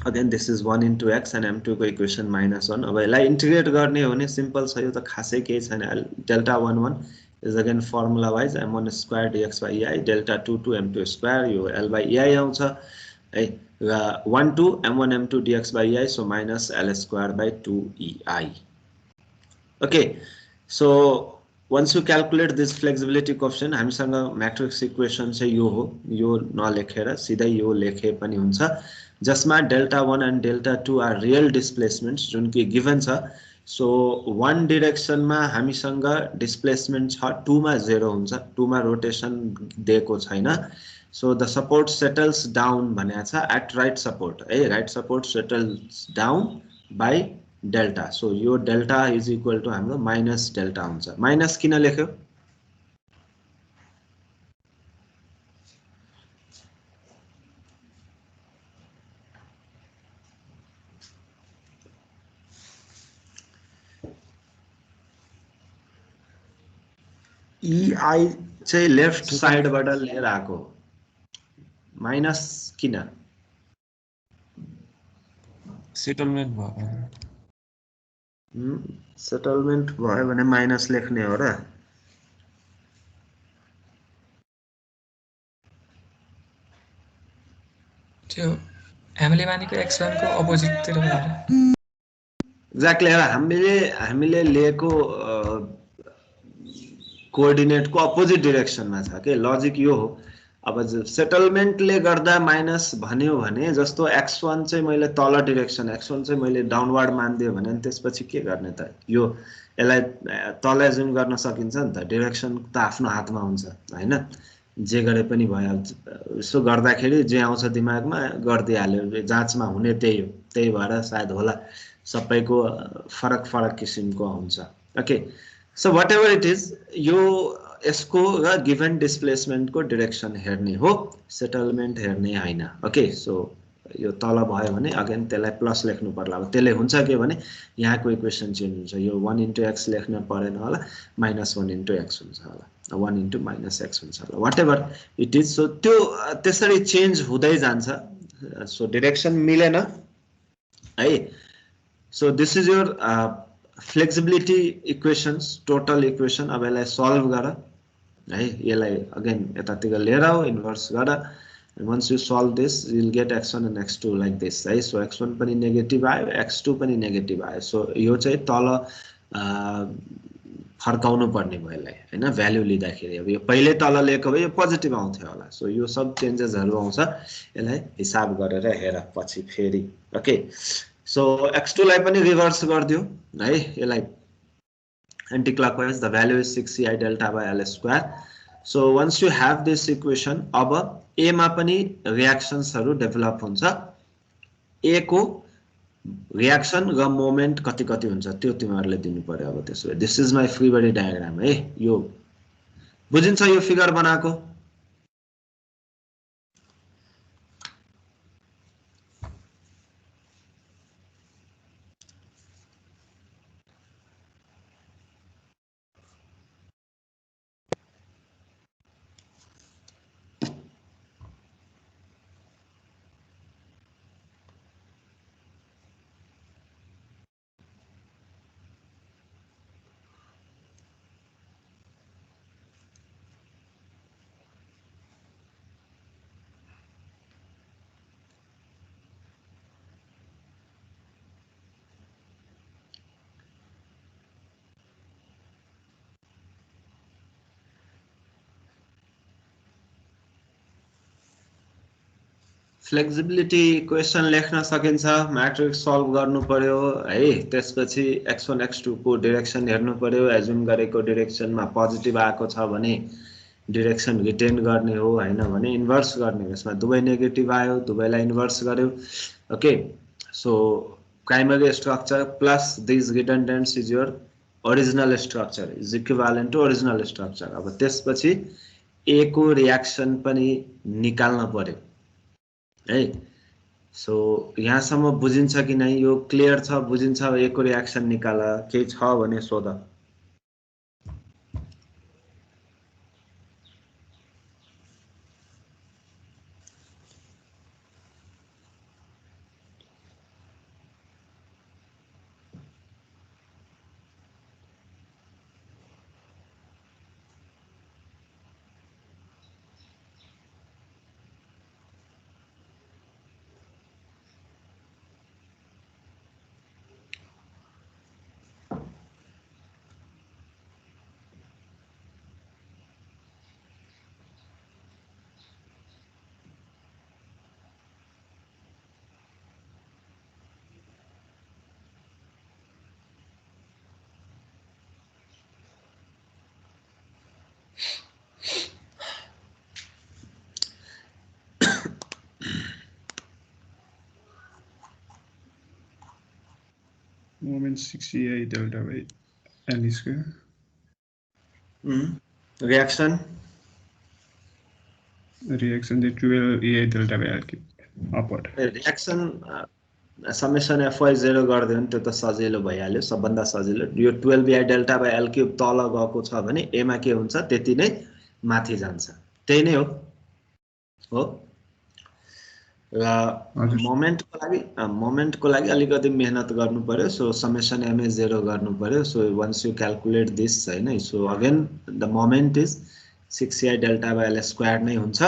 again this is 1 into x and M2 को इक्वेसन -1 अब यसलाई इन्टिग्रेट गर्ने हो भने सिम्पल छ यो त खासै केही छैन delta 11 is again formula wise M1 square dx by ei delta 22 M2 square यो L by ei आउँछ है 1 to M1 M2 dx by ei so minus L square by 2ei. Okay, so once you calculate this flexibility coefficient हामीसँग matrix equation चाहिँ यो हो यो नलेखेर सिधै यो लेखे पनि हुन्छ जसमा delta 1 and delta 2 are real displacements जुन कि given छ so one direction मा हामीसँग displacement छ 2 मा 0 हुन्छ 2 मा rotation दिएको छैन so the support settles down भनेको छ at right support है right support settles down by delta so यो delta is equal to हाम्रो minus delta हुन्छ minus किन लेख्यो ei चाहिँ लेफ्ट साइडबाट लिएर आको माइनस किन सेटलमेन्ट भयो सेटलमेन्ट भयो भने माइनस लेख्ने हो र त्यो हामीले मानेको x1 को अपोजिट तिर भएर एक्ज्याक्टली हामीले लिएको कोअर्डिनेट को अपोजिट डाइरेक्सनमा छ के लजिक यो हो अब सेटलमेन्टले गर्दा माइनस भन्यो भने जस्तो x1 चाहिँ मैले तल डाइरेक्सन x1 चाहिँ मैले डाउनवर्ड मान्दियो भने त्यसपछि के गर्ने त यो यसलाई तल एज्युम गर्न सकिन्छ नि त डाइरेक्सन त आफ्नो हातमा हुन्छ हैन जे गरे पनि भयो यसो गर्दाखेरि जे आउँछ दिमागमा गर्दिहाल्यो जाँचमा हुने त्यही हो त्यही भएर सायद होला सबैको फरक किसिमको हुन्छ okay so whatever it is यो यसको र गिवन डिस्प्लेसमेन्ट को डाइरेक्सन हेर्ने हो सेटलमेन्ट हेर्ने हैन ओके सो यो तल भयो भने अगेन त्यसलाई प्लस लेख्नु पर्ला अब त्यसले हुन्छ के भने यहाँको इक्वेसन चेन्ज हुन्छ यो 1 into x लेख्न परेन होला -1 into x हुन्छ होला 1 into -x हुन्छ होला व्हाटएभर इट इज सो त्यो त्यसरी चेन्ज हुँदै जान्छ सो डाइरेक्सन मिलेन है so this is your flexibility equations total equation अब यसलाई सल्भ गर है यसलाई अगेन यतातिर लिएर आऊ इन्भर्स गर once you solve this you will get x1 and x2 like this है so x1 पनि नेगेटिभ आयो x2 पनि नेगेटिभ आयो सो यो चाहिँ तल फर्काउनु पर्ने भयो यसलाई हैन भ्यालु लिँदाखेरि अब यो पहिले तल लिएको भए यो पोजिटिभ आउँथ्यो होला सो यो सब चेन्जेसहरु आउँछ यसलाई हिसाब गरेर हेर पछि फेरि ओके सो x2 लाई पनि रिभर्स गर्दियो है यसलाई anti clockwise the value is 6ci delta by L square so once you have this equation अब a मा पनि रिएक्सन्सहरु डेभलप हुन्छ a को रिएक्सन र मोमेन्ट कति कति हुन्छ त्यो तिमीहरुले दिनु पर्यो अब त्यसो this is my free body diagram है यो बुझिन्छ यो फिगर बनाएको फ्लेक्सिबिलिटी इक्वेसन लेख्न सकिन्छ म्याट्रिक्स सल्भ गर्नु पर्यो है त्यसपछि x1 x2 को डाइरेक्सन हेर्नु पर्यो एज्युम गरेको डाइरेक्सनमा पोजिटिभ आएको छ भने डिरेक्सन रिटेन गर्ने हो हैन भने इन्भर्स गर्ने हो यसमा दुवै नेगेटिभ आयो दुवैलाई इन्भर्स गर्यो okay so primary structure plus this redundants is your original structure is equivalent to original structure अब त्यसपछि ए को रियाक्सन पनि निकाल्न पर्यो है सो यहाँसम्म बुझिन्छ कि नै यो क्लियर छ बुझिन्छ ए को रियाक्सन निकाल केही छ भने सोध moment 6EI delta by L square. Reaction? Reaction the 12EI delta by L cube upward. Reaction summation FY 0 गर्दियो नि त्यो त सजिलो भइहाल्यो सबभन्दा सजिलो यो 12EI delta by L cube तल गएको छ भने A मा के हुन्छ त्यति नै माथि जान्छ त्यही नै हो र मोमेन्टको लागि अलिकति मेहनत गर्नु पर्यो सो समेसन MA 0 गर्नु पर्यो so once you calculate this हैन so again the moment is 6EI delta by L square नै हुन्छ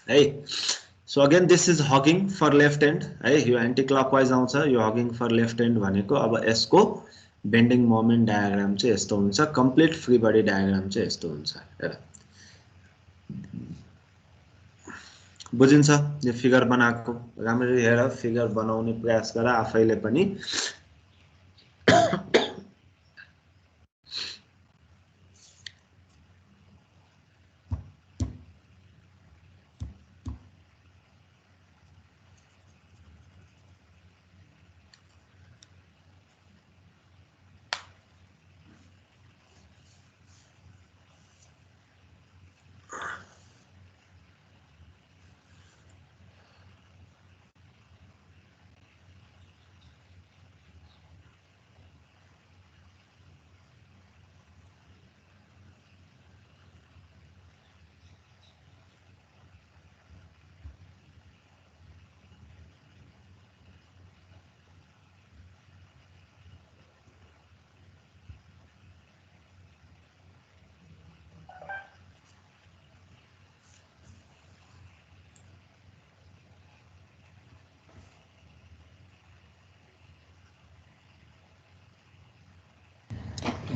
है so again this is hogging for left end है यो एन्टी क्लकवाइज आउँछ यो हगिङ फर लेफ्ट एन्ड भनेको अब यसको बेन्डिङ मोमेन्ट डायग्राम चाहिँ यस्तो हुन्छ कम्प्लिट फ्री बडी डायग्राम चाहिँ यस्तो हुन्छ हेर बुझिन्छ यो फिगर बनाएको राम्ररी हेर फिगर बनाउने प्रयास गर आफैले पनि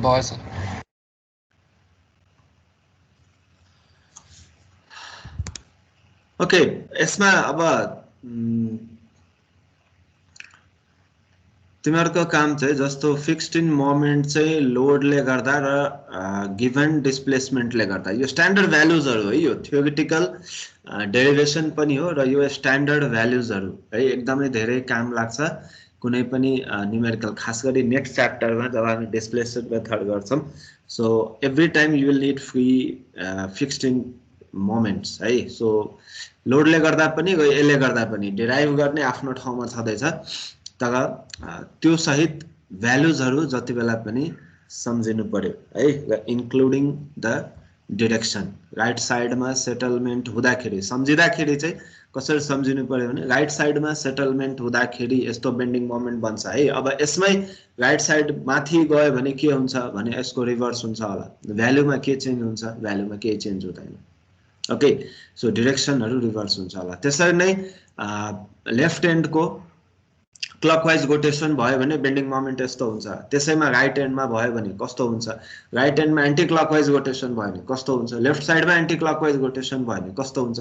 भएछ ओके यसमा अब तिमीहरुको काम चाहिँ जस्तो फिक्स्ड इन मोमेन्ट चाहिँ लोडले गर्दा र गिभन डिस्प्लेसमेन्टले गर्दा यो स्ट्यान्डर्ड भ्यालुजहरु है यो थ्योरेटिकल डेरिभेसन पनि हो र यो स्ट्यान्डर्ड भ्यालुजहरु है एकदमै धेरै काम लाग्छ कुनै पनि न्यूमेरिकल खास गरी नेक्स्ट च्याप्टरमा जब हामी डिस्प्लेसमेन्ट मेथड गर्छौं so every time you will need free fixed in moments है सो लोडले गर्दा पनि यसले गर्दा पनि डेराइभ गर्ने आफ्नो ठाउँमा छदैछ तर त्यो सहित भ्यालुजहरु जति बेला पनि सम्झिनु पर्यो है इन्क्लुडिङ द डिरेक्सन राइट साइडमा सेटलमेन्ट हुँदाखेरि सम्झिदाखेरि चाहिँ कसरी सम्झिनु पर्यो भने राइट साइडमा सेटलमेन्ट हुँदाखेरि यस्तो बेन्डिङ मोमेन्ट बन्छ है अब यसमै राइट साइड माथि गयो भने के हुन्छ भने यसको रिभर्स हुन्छ होला भ्यालुमा के चेन्ज हुन्छ भ्यालुमा केही चेन्ज हुँदैन ओके सो डिरेक्सनहरु रिभर्स हुन्छ होला त्यसरी नै लेफ्ट एन्डको क्लकवाइज रोटेसन भयो भने बेन्डिङ मोमेन्ट यस्तो हुन्छ त्यसैमा राइट एन्डमा भयो भने कस्तो हुन्छ राइट एन्डमा एन्टी क्लकवाइज रोटेसन भयो भने कस्तो हुन्छ लेफ्ट साइडमा एन्टी क्लकवाइज रोटेसन भयो भने कस्तो हुन्छ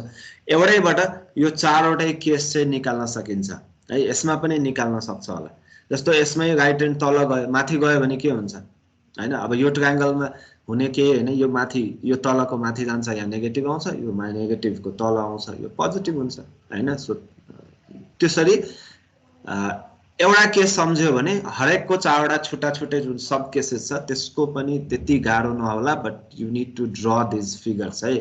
एउटैबाट यो चारवटै केस चाहिँ निकाल्न सकिन्छ है यसमा पनि निकाल्न सक्छ होला जस्तो यसमै राइट एन्ड तल गयो माथि गयो भने के हुन्छ हैन। अब यो ट्रायंगलमा हुने के हैन, यो माथि यो तलको माथि जान्छ, यहाँ नेगेटिभ आउँछ, यो नेगेटिभको तल आउँछ, यो पोजिटिभ हुन्छ हैन। सो त्यसरी एउटा केस सम्झ्यो भने हरेकको चारवटा छुट्टा छुट्टै जुन सब केसेस छ त्यसको पनि त्यति गाह्रो नहोला, but you need to draw these figures है।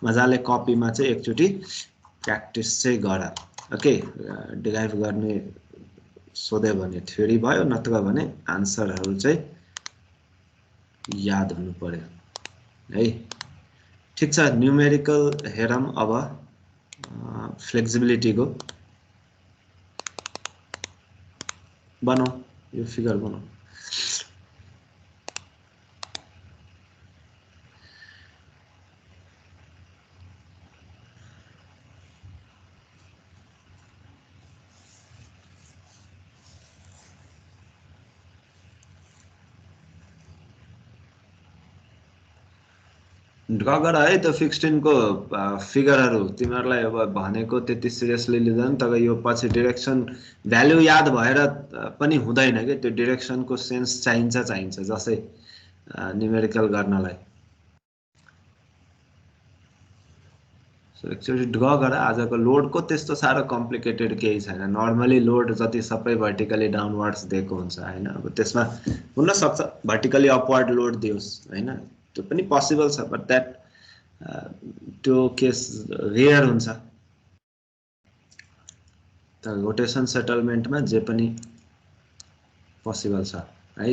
मजाले कपीमा चाहिँ एकचोटि प्र्याक्टिस चाहिँ गर। ओके, डिराइभ गर्ने सोध्यो भने थ्योरी भयो, नत्र भने आन्सरहरू चाहिँ याद हुनु पर्यो है। ठिक छ, न्युमेरिकल हेरौँ अब फ्लेक्सिबिलिटीको। बनाऊ यो फिगर बनाऊ। ड्र गर है त्यो 16 को फिगरहरू। तिमीहरूलाई अब भनेको त्यति सिरियसली लिँदैन, तर यो पछि डिरेक्सन भ्यालु याद भएर पनि हुँदैन के, त्यो डिरेक्सनको सेन्स चाहिन्छ जसै न्युमेरिकल गर्नलाई। सो एक्चुअली ड्र गर। आजको लोडको त्यस्तो साह्रो कम्प्लिकेटेड केही छैन। नर्मली लोड जति सबै भर्टिकली डाउनवर्ड्स दिएको हुन्छ हैन। अब त्यसमा हुन सक्छ भर्टिकली अपवर्ड लोड दियोस् हैन, त्यो पनि पोसिबल छ, बट द्याट त्यो केस रेयर हुन्छ। त रोटेसन सेटलमेन्टमा जे पनि पोसिबल छ है।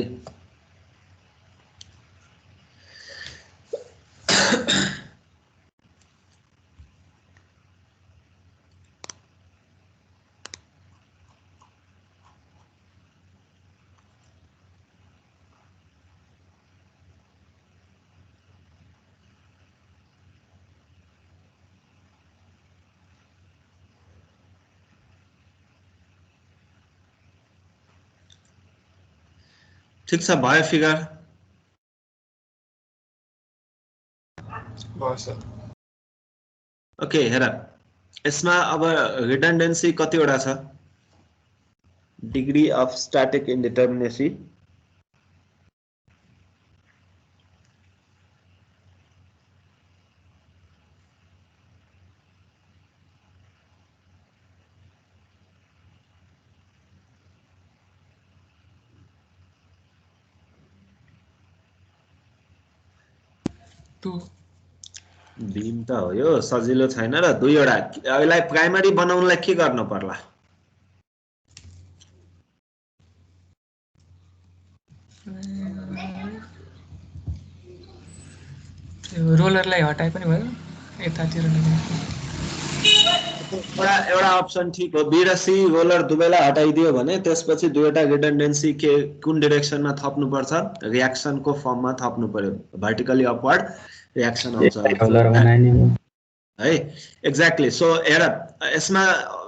ठिक छ, भयो फिगर? भयो सर। ओके, हेर यसमा अब रिडन्डेन्सी कतिवटा छ? डिग्री अफ स्ट्याटिक इन्डिटर्मिनेसी बीम त हो, यो सजिलो छैन र दुईवटा। यसलाई प्राइमरी बनाउनलाई के गर्नु पर्ला? रोलरलाई हटाए पनि भयो, यतातिर एउटा अप्सन ठिक हो। बी र सी रोलर दुवैलाई हटाइदियो भने त्यसपछि दुईवटा रिडन्डेन्सी के कुन डिरेक्सनमा थप्नु पर्छ? रियाक्सनको फर्ममा थप्नु पर्यो। भर्टिकली अपवर्ड रियाक्सन आउँछ है। एक्ज्याक्टली। सो हेर यसमा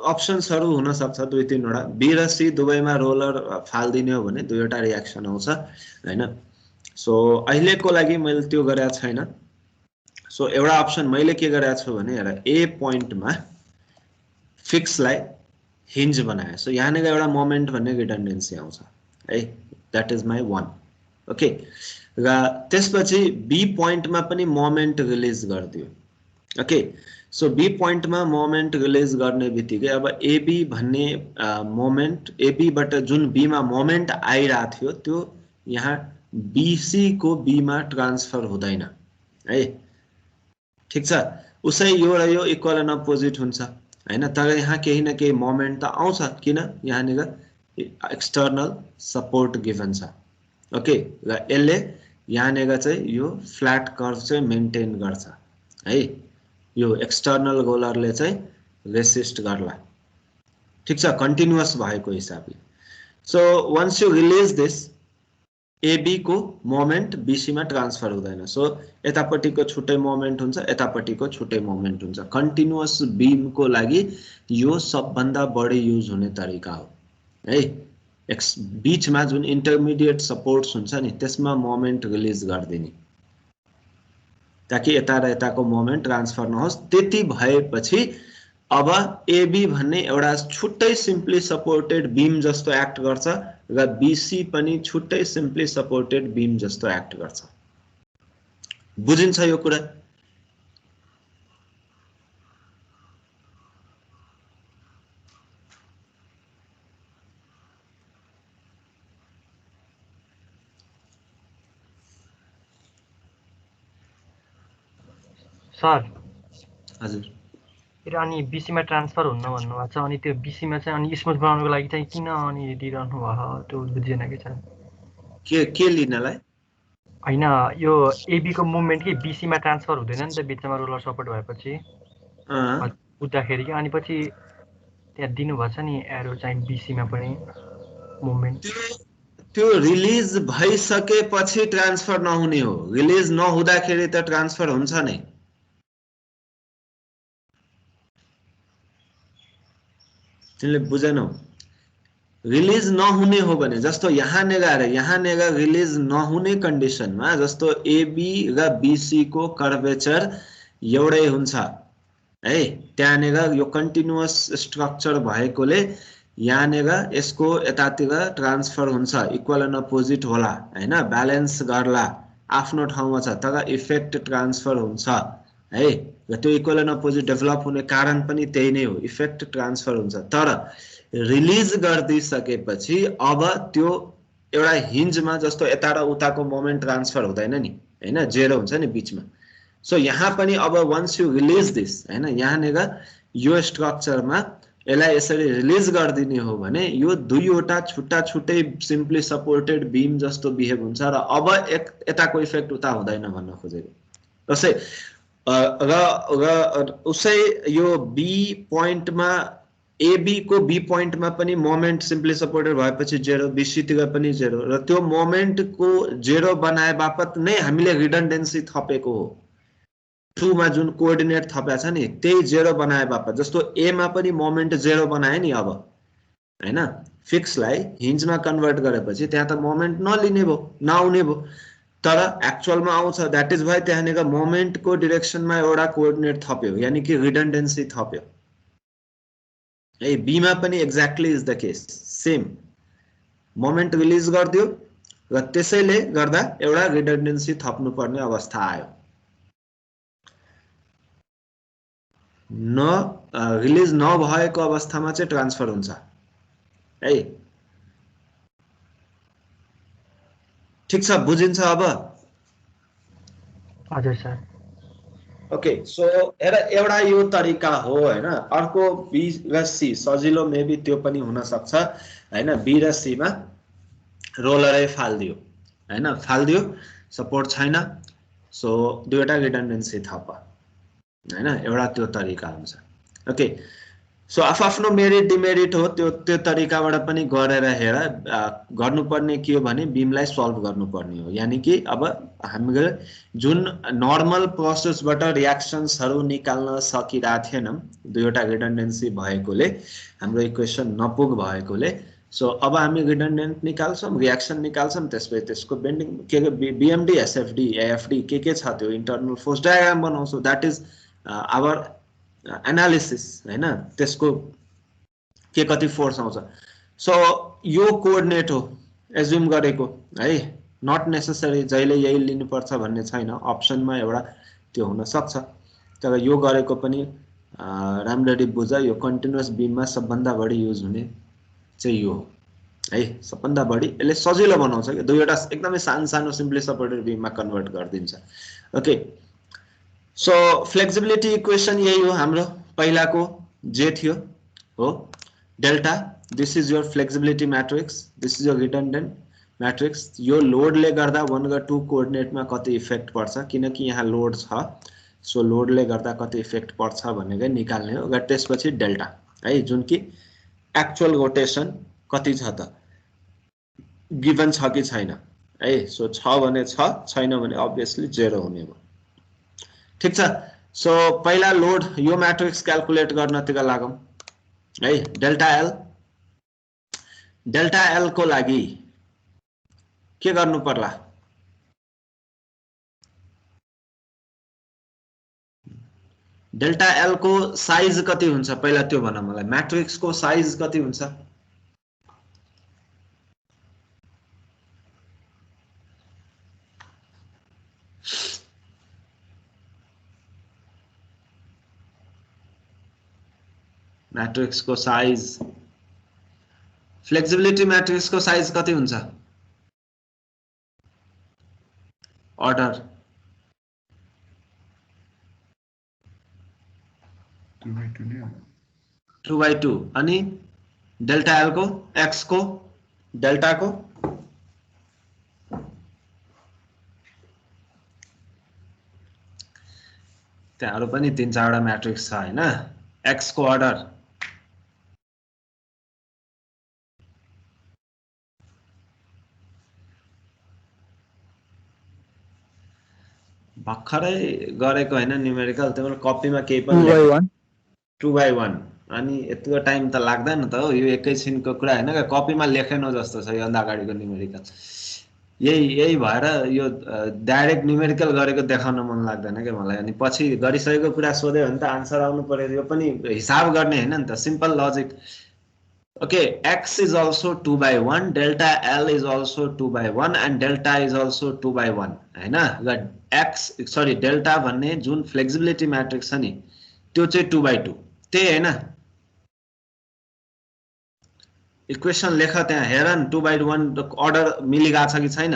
अप्सन्सहरू हुन सक्छ दुई तीनवटा। बी र सी दुवैमा रोलर फाल्दिने हो भने दुईवटा रियाक्सन आउँछ हैन। सो अहिलेको लागि मैले त्यो गरेको छैन। सो एउटा अप्सन मैले के गरेको छु भने हेर, ए पोइन्टमा फिक्सलाई हिन्ज बनाए। सो यहाँनिर एउटा मोमेन्ट भन्ने रिडन्डेन्सी आउँछ है। That is my one. Okay, र त्यसपछि बी पोइन्टमा पनि मोमेन्ट रिलिज गरिदियो। ओके, सो बी पोइन्टमा मोमेन्ट रिलिज गर्ने बित्तिकै अब एबी भन्ने मोमेन्ट, एबीबाट जुन बीमा मोमेन्ट आइरहेको थियो त्यो यहाँ बीसी को बीमा ट्रान्सफर हुँदैन है। ठिक छ, उसै यो र यो इक्वल एन्ड अपोजिट हुन्छ हैन। तर यहाँ केही न केही मोमेन्ट त आउँछ, किन? यहाँनिर एक्सटर्नल सपोर्ट गिभन छ। ओके, र यसले यहाँनिर चाहिँ यो फ्ल्याट कर्भ चाहिँ मेन्टेन गर्छ है। यो एक्सटर्नल रोलरले चाहिँ रेसिस्ट गर्ला। ठिक छ, कन्टिन्युअस भएको हिसाबले। So once you release this, AB को मोमेन्ट बीसीमा ट्रान्सफर हुँदैन। सो यतापट्टिको छुट्टै मोमेन्ट हुन्छ, यतापट्टिको छुट्टै मोमेन्ट हुन्छ। कन्टिन्युअस बीमको लागि यो सबभन्दा बढी युज हुने तरिका हो है। बीचमा जुन इन्टरमिडिएट सपोर्ट्स हुन्छ नि त्यसमा मोमेन्ट रिलिज गरिदिने, ताकि यता र यताको मोमेन्ट ट्रान्सफर नहोस्। त्यति भएपछि अब एबी भन्ने एउटा छुट्टै सिम्पली सपोर्टेड बीम जस्तो एक्ट गर्छ र बीसी पनि छुट्टै सिम्पली सपोर्टेड बीम जस्तो एक्ट गर्छ। बुझिन्छ यो कुरा? सर हजुर अनि बीसीमा ट्रान्सफर हुन्न भन्नुभएको छ, अनि त्यो बीसीमा चाहिँ अनि स्मुथ बनाउनको लागि चाहिँ किन अनि दिइरहनु भयो त्यो बुझिएन कि सर। के लिनलाई? होइन, यो एबीको मुभमेन्ट कि बीसीमा ट्रान्सफर हुँदैन नि त बिचमा रोलर सपोर्ट भएपछि बुझ्दाखेरि कि, अनि पछि त्यहाँ दिनुभएको छ नि एरो चाहिँ बीसीमा पनि मुभमेन्ट। त्यो रिलिज भइसकेपछि ट्रान्सफर नहुने हो, रिलिज नहुँदाखेरि त ट्रान्सफर हुन्छ नै। तिमीले बुझेनौ? रिलिज नहुने हो भने जस्तो यहाँनेर रिलिज नहुने कन्डिसनमा जस्तो एबी र बीसी को कर्वेचर एउटै हुन्छ है, त्यहाँनेर यो कन्टिन्युअस स्ट्रक्चर भएकोले यहाँनेर यसको यतातिर ट्रान्सफर हुन्छ, इक्वल एन्ड अपोजिट होला हैन, ब्यालेन्स गर्ला, आफ्नो ठाउँमा छ तर इफेक्ट ट्रान्सफर हुन्छ है। र त्यो इक्वल एन्ड अपोजिट डेभलप हुने कारण पनि त्यही नै हो, इफेक्ट ट्रान्सफर हुन्छ। तर रिलिज गरिदिसकेपछि अब त्यो एउटा हिन्जमा जस्तो यता र उताको मोमेन्ट ट्रान्सफर हुँदैन नि हैन, जेरो हुन्छ नि बिचमा। सो यहाँ पनि अब वन्स यु रिलिज दिस हैन, यहाँनेर यो स्ट्रक्चरमा यसलाई यसरी रिलिज गरिदिने हो भने यो दुईवटा छुट्टा छुट्टै सिम्पली सपोर्टेड बीम जस्तो बिहेभ हुन्छ र अब यताको इफेक्ट उता हुँदैन भन्न खोजेको। जस्तै र उसै यो बी पोइन्टमा एबी को बी पोइन्टमा पनि मोमेन्ट सिम्पली सपोर्टेड भएपछि जेरो, बीसी तिर पनि जेरो, र त्यो मोमेन्ट को जेरो बनाए बापत नै हामीले रिडन्डेन्सी थपेको हो। 2 मा जुन कोअर्डिनेट थपेको छ नि त्यही जेरो बनाए बापत, जस्तो ए मा पनि मोमेन्ट जेरो बनाए नि अब हैन, फिक्सलाई हिन्जमा कन्भर्ट गरेपछि त्यहाँ त मोमेन्ट नलिने भयो, नआउने भयो, तर एक्चुअलमा आउँछ। द्याट इज वाइ त्यहाँनेर मोमेन्टको डिरेक्सनमा एउटा कोअर्डिनेट थप्यो, यानी कि रिडन्डेन्सी थप्यो है। बीमा पनि exactly is the case, same moment release गरिदियो र त्यसैले गर्दा एउटा रिडन्डेन्सी थप्नु पर्ने अवस्था आयो। रिलिज नभएको अवस्थामा चाहिँ ट्रान्सफर हुन्छ है। ठीक छ, बुझिन्छ अब? हजुर सर। ओके, सो एउटा यो तरिका हो हैन। अर्को बी र सी सजिलो मेबी त्यो पनि हुन सक्छ हैन। बी र सी मा रोलरै फाल्दियो हैन, फाल्दियो, सपोर्ट छैन, सो दुईवटा रिडन्डेन्सी थप हैन, एउटा त्यो तरिका हुन्छ। ओके, सो आफ्नो मेरिट डिमेरिट हो, त्यो तरिकाबाट पनि गरेर हेर। गर्नुपर्ने के हो भने बीमलाई सल्भ गर्नुपर्ने हो, यानी कि अब हामीले जुन नर्मल प्रोसेसबाट रियाक्सन्सहरू निकाल्न सकिरहेको थिएनौँ दुईवटा रिडन्डेन्सी भएकोले, हाम्रो इक्वेसन नपुग भएकोले। सो अब हामी रिडन्डेन्ट निकाल्छौँ, रियाक्सन निकाल्छौँ, त्यसपछि त्यसको बेन्डिङ के बीएमडी, एसएफडी, एएफडी के छ त्यो इन्टरनल फोर्स डायग्राम बनाउँछौँ। द्याट इज आवर एनालिसिस हैन, त्यसको के कति फोर्स आउँछ। सो यो कोअर्डिनेट हो एज्युम गरेको है, नट नेसेसरी जहिले यही लिनुपर्छ भन्ने छैन, अप्सनमा एउटा त्यो हुन सक्छ। तर यो गरेको पनि राम्ररी बुझ, यो कन्टिन्युअस बीममा सबभन्दा बढी युज हुने चाहिँ यो है, सबभन्दा बढी यसले सजिलो बनाउँछ कि दुईवटा एकदमै सानो सिम्पली सपोर्टेड बीममा कन्भर्ट गरिदिन्छ। ओके, सो फ्लेक्सिबिलिटी इक्वेसन यही हो हाम्रो पहिलाको जे थियो हो, delta, this is your flexibility matrix, this is your redundant matrix. यो लोडले गर्दा 1 र 2 कोअर्डिनेटमा कति इफेक्ट पर्छ, किनकि यहाँ लोड छ, सो लोडले गर्दा कति इफेक्ट पर्छ भनेर निकाल्ने हो। र त्यसपछि डेल्टा है, जुन कि एक्चुअल रोटेसन कति छ त गिभन छ कि छैन है। सो छ भने छ, छैन भने अभियसली जेरो हुने भयो। ठीक छ, सो पहिला लोड यो मैट्रिक्स क्याल्कुलेट गर्नतिर लागौं है। डेल्टा एल को लागि के गर्नु पर्ला? डेल्टा एल को साइज कति हुन्छ पहिला त्यो भन मलाई मैट्रिक्स को साइज कति हुन्छ मैट्रिक्स को साइज फ्लेक्सिबिलिटी मैट्रिक्स को साइज कति हुन्छ ऑर्डर 2/2 अनि डेल्टा एल को एक्स को डेल्टा को त्यहाँहरु पनि 3-4 वटा मैट्रिक्स छ हैन एक्स को अर्डर भर्खरै गरेको हैन न्यूमेरिकल तिम्रो कपीमा केही पनि 2/1 अनि यतिको टाइम त लाग्दैन त हो यो एकैछिनको कुरा हैन कपीमा लेखेनो जस्तो छ यो भन्दा अगाडिको न्यूमेरिकल यही भएर यो डाइरेक्ट न्यूमेरिकल गरेको देखाउन मन लाग्दैन के मलाई अनि पछि गरिसकेको कुरा सोध्यो भने त आन्सर आउनु पर्यो यो पनि हिसाब गर्ने हैन नि त simple logic okay x is also 2/1 delta l is also 2/1 and delta is also 2/1 हैन x सरी डेल्टा भन्ने जुन फ्लेक्सिबिलिटी मैट्रिक्स छ नि त्यो चाहिँ 2/2 त्यही हैन इक्वेसन लेख त्यहाँ हेर न 2/1 अर्डर मिलिगा छ कि छैन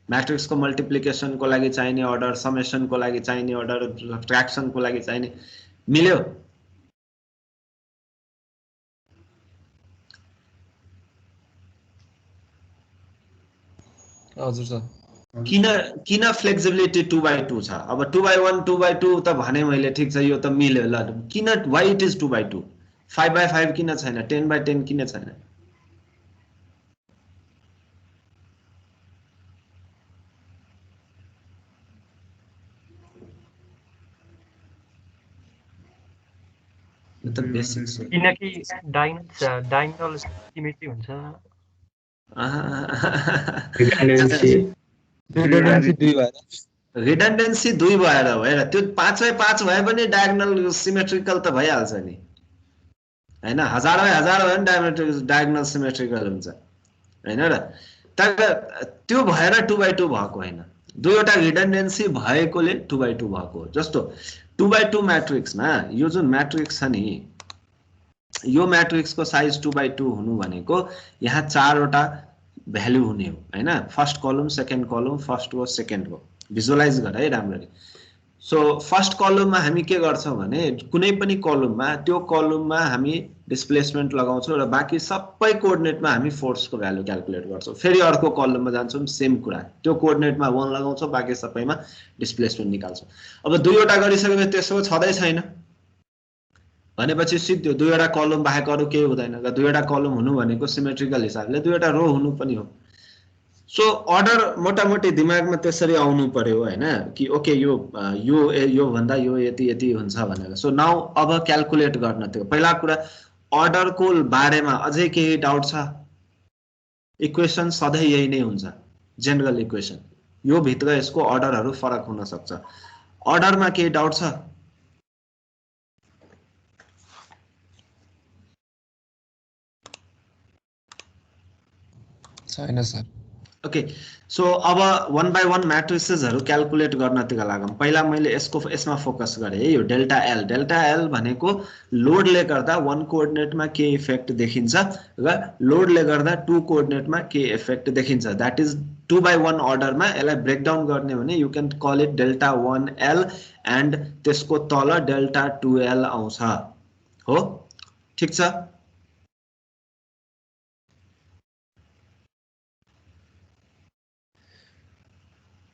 मैट्रिक्स को मल्टिप्लिकेसन को लागि चाहिने अर्डर समेसन को लागि चाहिने अर्डर सब्ट्र्याक्सन को लागि चाहिने मिल्यो हजुर सर किन फ्लेक्सिबिलिटी 2/2 छ अब 2/1 2/2 त भने मैले ठीक छ यो त मिल्यो ल किन व्हाई इट इज 2/2 5/5 किन छैन 10/10 किन छैन त बेसिक्स किनकि डायगोनल सिमेट्री हुन्छ रिडन्डेन्सी 2 भएर त्यो 5/5 भए पनि डायगोनल सिमेट्रिकल त भइहाल्छ नि हैन हजार भयो नि डायगोनल सिमेट्रिकल हुन्छ हैन र तर त्यो भएर 2/2 भएको हैन दुईवटा रिडन्डेन्सी भएकोले 2/2 भएको हो जस्तो 2/2 मैट्रिक्समा यो जुन मैट्रिक्स छ नि यो मैट्रिक्स को साइज 2/2 हुनु भनेको यहाँ 4 वटा भ्यालु हुने हो हैन फर्स्ट कलम सेकेन्ड कलम फर्स्ट रो सेकेन्ड रो भिजुअलाइज गर है राम्ररी सो फर्स्ट कलममा हामी के गर्छौं भने कुनै पनि कलममा त्यो कलममा हामी डिस्प्लेसमेन्ट लगाउँछौं र बाकी सबै कोअर्डिनेटमा हामी फोर्सको भ्यालु क्याल्कुलेट गर्छौं फेरि अर्को कलममा जान्छौं सेम कुरा त्यो कोअर्डिनेटमा 1 लगाउँछौं बाकी सबैमा डिस्प्लेसमेन्ट निकाल्छौं अब दुईवटा गरिसकेपछि त्यसो छदै छैन भनेपछि सिधै दुईवटा कलम बाहेक अरु केही हुँदैन र दुईवटा कलम हुनु भनेको सिमेट्रिकल हिसाबले दुईवटा रो हुनु पनि हो सो अर्डर मोटामोटी दिमागमा त्यसरी आउनु पर्यो हैन कि ओके यो भन्दा यो यति हुन्छ भनेर सो नाउ अब क्याल्कुलेट गर्न त्यो पहिला कुरा अर्डर को बारेमा अझै केही डाउट छ इक्वेसन सधैं यही नै हुन्छ जनरल इक्वेसन यो भित्र यसको अर्डरहरु फरक हुन सक्छ अर्डरमा केही डाउट छ छैन सर ओके सो अब 1/1 मैट्रिसेसहरु क्याल्कुलेट गर्नतिका लागम पहिला मैले यसमा फोकस गरे है यो डेल्टा एल भनेको लोडले गर्दा 1 कोअर्डिनेटमा के इफेक्ट देखिन्छ र लोडले गर्दा 2 कोअर्डिनेटमा के इफेक्ट देखिन्छ दैट इज 2/1 अर्डरमा यसलाई ब्रेक डाउन गर्ने भने you can call it delta 1l and त्यसको तल डेल्टा 2l आउँछ हो ठीक छ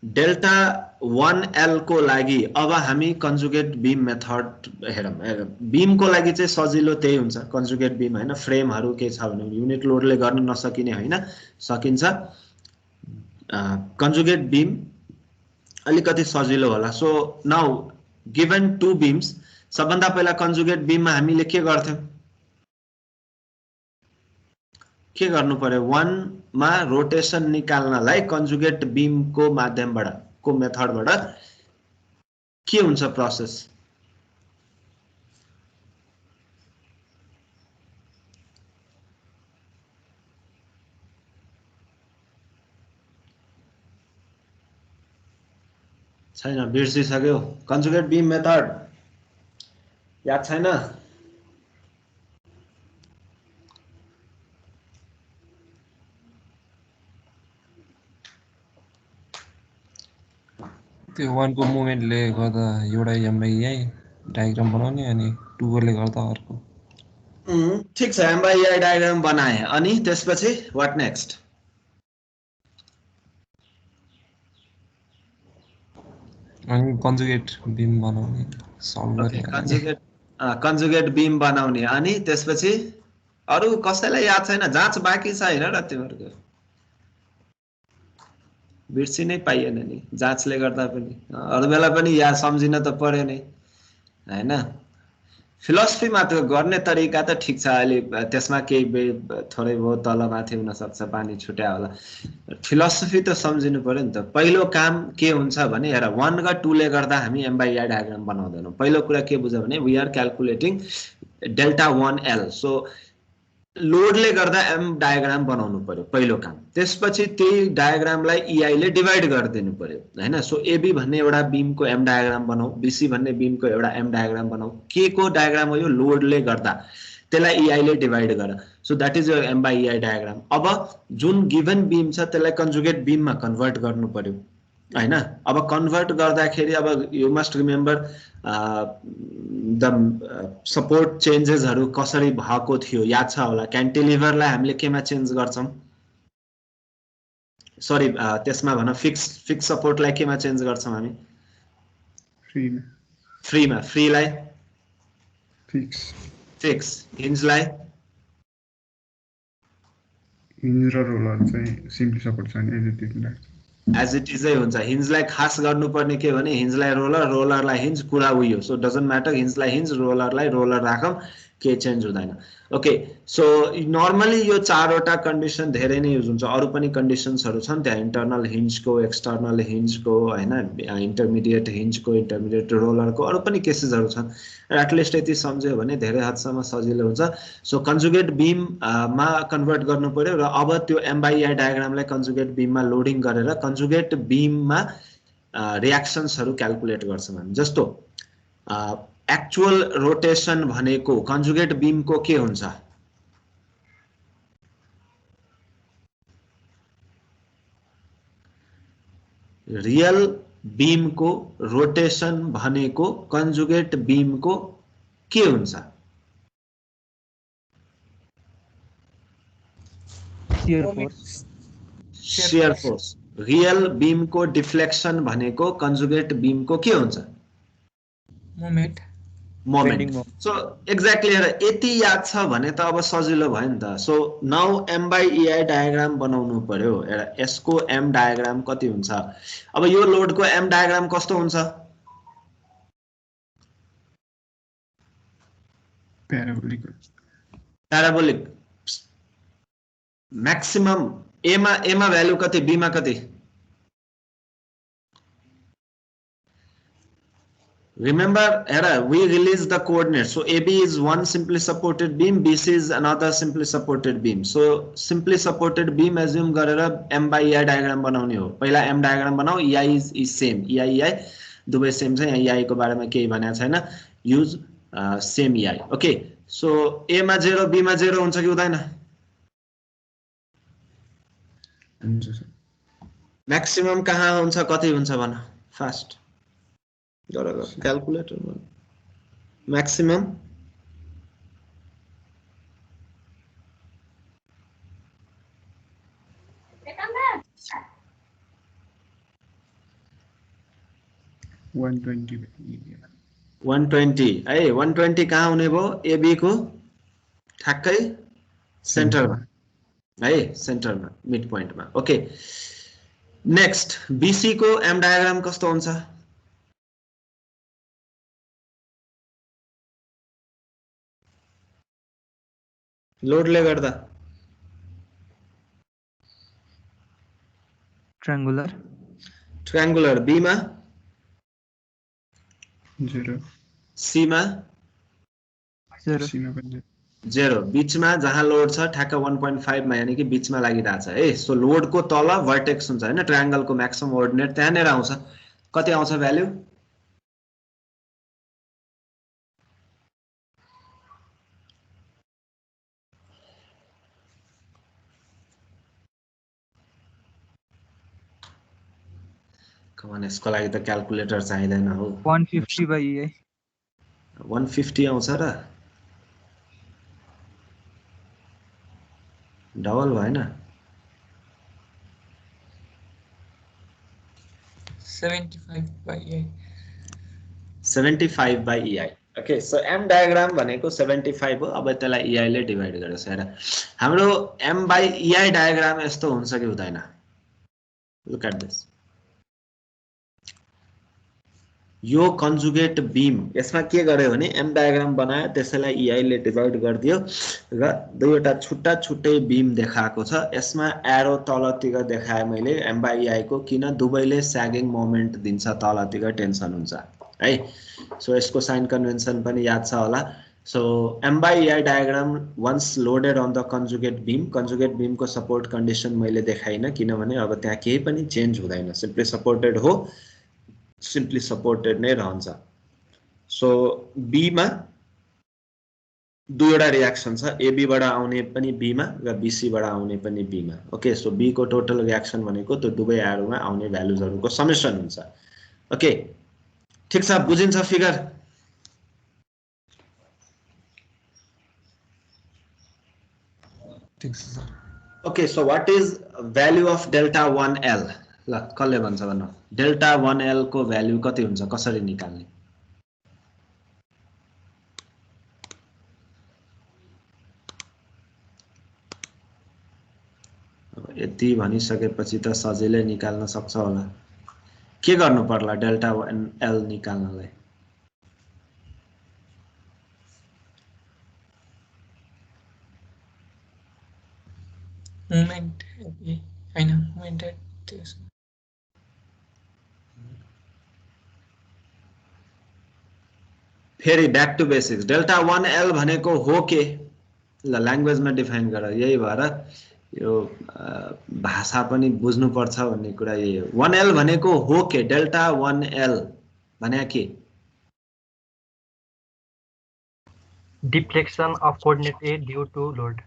डेल्टा 1l को लागि अब हामी कन्जुगेट बीम मेथड हेरौं बीम को लागि चाहिँ सजिलो त्यही हुन्छ कन्जुगेट बीम हैन फ्रेमहरु के छ भने युनिट लोडले गर्न नसकिने हैन सकिन्छ कन्जुगेट बीम अलिकति सजिलो होला सो नाउ गिवन 2 बीम्स सबभन्दा पहिला कन्जुगेट बीममा हामीले के गर्थ्यौं के गर्नु पर्यो 1 मा रोटेशन निकाल्नलाई कन्जुगेट बीम को माध्यमबाट को मेथडबाट के हुन्छ प्रोसेस छैन, बिर्सिसक्यो। कन्जुगेट बीम मेथड याद छैन? त्यो 1 को मोमेन्टले गर्दा एउटा एमआई डायग्राम बनाउने अनि 2 ले गर्दा अर्को। ठिक छ, एमआई डायग्राम बनाए अनि त्यसपछि व्हाट नेक्स्ट? अनि कन्जुगेट बीम बनाउने सल्भ गर्ने। कन्जुगेट बीम बनाउने अनि त्यसपछि अरु कसैलाई याद छैन? जाँच बाँकी छ हैन र तिमीहरुको? बिर्सिनै पाइएन नि जाँचले गर्दा पनि। अरु बेला पनि याद सम्झिन त पर्यो नि हैन? फिलोसफीमा त्यो गर्ने तरिका त ठीक छ, अहिले त्यसमा केही थोरै बहुत तलमाथि हुन सक्छ, पानी छुट्या होला। फिलोसफी त सम्झिनु पर्यो नि त। पहिलो काम के हुन्छ भने हेर 1 र 2 ले गर्दा हामी एम/आई डायग्राम बनाउँदैनौं। पहिलो कुरा के बुझ्यो भने we are calculating delta 1L। So लोडले गर्दा एम डायग्राम बनाउनु पर्यो पहिलो काम। त्यसपछि त्यही डायग्रामलाई EI ले डिवाइड गरिदिनु पर्यो हैन? सो AB भन्ने एउटा बीमको एम डायग्राम बनाऊ, BC भन्ने बीमको एउटा एम डायग्राम बनाऊ। के को डायग्राम हो यो? लोडले गर्दा, त्यसलाई EI ले डिवाइड गर। So that is your M/EI diagram. अब जुन गिवन बीम छ त्यसलाई कन्जुगेट बीममा कन्भर्ट गर्नु पर्यो हैन? अब कन्भर्ट गर्दाखेरि अब you must remember the support चेन्जेसहरु कसरी भएको थियो याद छ होला? क्यान्टिलिभरलाई हामीले केमा चेन्ज गर्छौं? सरी, त्यसमा भन फिक्स सपोर्टलाई केमा चेन्ज गर्छौं हामी? फ्रीमा। फ्रीलाई फिक्स। हिन्जलाई हिन्ज र रोलर चाहिँ सिम्पली सपोर्ट छ नि एज इट इजै हुन्छ। हिन्जलाई खास गर्नुपर्ने के भने हिन्जलाई रोलर, रोलरलाई हिन्ज, कुरा उयो। सो डजन्ट म्याटर, हिन्जलाई हिन्ज, रोलरलाई रोलर राखौं, के चेन्ज हुँदैन। ओके, सो नर्मली यो चारवटा कन्डिसन धेरै नै युज हुन्छ। अरु पनि कन्डिसन्सहरु छन् त्यहाँ, इन्टरनल हिन्जको, एक्सटर्नल हिन्जको हैन, इन्टरमिडिएट हिन्जको, इन्टरमिडिएट रोलरको, अरु पनि केसेसहरु छन्। एटलिस्ट यति सम्झ्यो भने धेरै हदसम्म सजिलो हुन्छ। सो कन्जुगेट बीम मा कन्भर्ट गर्नु पर्यो र अब त्यो M/EI डायग्रामलाई कन्जुगेट बीममा लोडिङ गरेर कन्जुगेट बीममा रियाक्सन्सहरु क्याल्कुलेट गर्छौं हामी। जस्तो एक्चुअल रोटेसन भनेको कन्जुगेट बीमको के हुन्छ? रियल बीमको रोटेसन भनेको कन्जुगेट बीमको के हुन्छ? Shear force. रियल बीमको डिफ्लेक्सन भनेको कन्जुगेट बीमको के हुन्छ? मोमेन्ट। सो एक्ज्याक्टली यति याद छ भने त अब सजिलो भयो नि त। सो नाउ M/EI डायग्राम बनाउनु पर्यो। यसको एम डायग्राम कति हुन्छ? अब यो लोडको एम डायग्राम कस्तो हुन्छ? प्याराबोलिक। म्याक्सिमम ए मा भ्यालु कति, बी मा कति? Remember, we release the coordinates. So AB is one simply supported beam, BC is another simply supported beam. So simply supported beam assume गरेर M/EI डायग्राम बनाउने हो। पहिला M डायग्राम बनाऊ, EI is same, EI दुवै same छ। यहाँ EI को बारेमा केही भनेको छैन, use same EI। Okay, so A मा 0, B मा 0 हुन्छ कि हुँदैन? म्याक्सिमम कहाँ हुन्छ, कति हुन्छ भन फास्ट क्याल्कुलेटर। म्याक्सिमम $120 है। 120 कहाँ हुने भयो? AB को ठ्याक्कै सेन्टरमा है, सेन्टरमा, मिड पोइन्टमा। ओके, नेक्स्ट BC को एम डायग्राम कस्तो हुन्छ? लोडले गर्दा ट्रायंगुलर। बी मा 0, सी मा 0, बीचमा जहाँ लोड छ ठ्याक्क 1.5 मा, यानी कि बीचमा लागिरहेछ है। सो लोडको तल भर्टेक्स हुन्छ हैन, ट्रायंगलको म्याक्सिमम कोअर्डिनेट त्यहाँनेर आउँछ। कति आउँछ भ्यालु? कमान यसको लागि त क्याल्कुलेटर चाहिँदैन हो। 150 by EI 150 आउँछ र डबल भएन? 75 by EI 75 by EI. Okay, so M diagram भनेको 75 हो। अब त्यसलाई EI ले डिभाइड गरेछ हेर। हाम्रो M by EI डायग्राम यस्तो हुन्छ कि हुँदैन? Look at this. यो कन्जुगेट बीम, यसमा के गर्यो भने M डायग्राम बनायो, त्यसैलाई EI ले डिभाइड गरिदियो र दुईवटा छुट्टा छुट्टै बीम देखाएको छ। यसमा एरो तलतिर देखाए मैले M by EI को, किन दुवैले स्यागिङ मोमेन्ट दिन्छ, तलतिर टेन्सन हुन्छ है। सो यसको साइन कन्भेन्सन पनि याद छ होला। So M by EI diagram once loaded on the conjugate beam को सपोर्ट कन्डिसन मैले देखाइन, किनभने अब त्यहाँ केही पनि चेन्ज हुँदैन, सिम्पली सपोर्टेड हो, सिम्पली सपोर्टेड नै रहन्छ। सो बी मा दुईवटा रियाक्सन छ, एबी बाट आउने पनि बी मा र बीसी बाट आउने पनि बी मा। ओके, सो बी को टोटल रियाक्सन भनेको त्यो दुवै एरोमा आउने भ्यालुजहरुको समेसन हुन्छ। ओके, ठीक छ, बुझिन्छ फिगर? ठीक छ sir. Okay, so what is value of delta 1L? ल कसले भन्छ भन्नु? डेल्टा 1L को भ्यालु कति हुन्छ, कसरी निकाल्ने? यति भनिसकेपछि त सजिलै निकाल्न सक्छ होला। के गर्नु पर्ला डेल्टा 1L निकाल्नलाई? मोमेन्ट हैन, मोमेन्ट त्यस फेरि back to basics. Delta 1L भनेको हो के? ल ल्याङ्ग्वेजमा डिफाइन गर। यही भएर यो भाषा पनि बुझ्नु पर्छ भन्ने कुरा यही हो। 1L भनेको हो के? डेल्टा 1L भने के? Deflection of coordinate A due to load.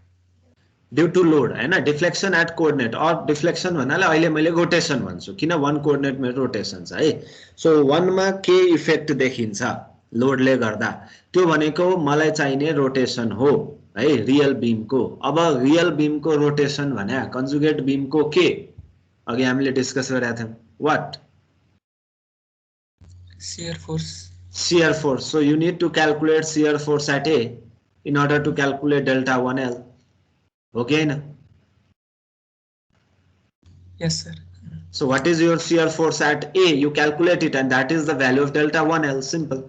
Due to load हैन, deflection at coordinate, or deflection भन्नाले अहिले मैले रोटेसन भन्छु, किन वन कोअर्डिनेट मेरो रोटेसन छ है। सो 1 मा के इफेक्ट देखिन्छ लोडले गर्दा, त्यो भनेको मलाई चाहिने रोटेसन हो है, रियल बीम को। अब रियल बीम को रोटेसन भने कन्जुगेट बीम को के अघि हामीले डिस्कस गरेका थियौं, what? Shear force. Shear force. So you need to calculate shear force at A in order to calculate delta 1L, हो कि हैन? Yes sir. So what is your shear force at A? You calculate it and that is the value of delta 1L, simple.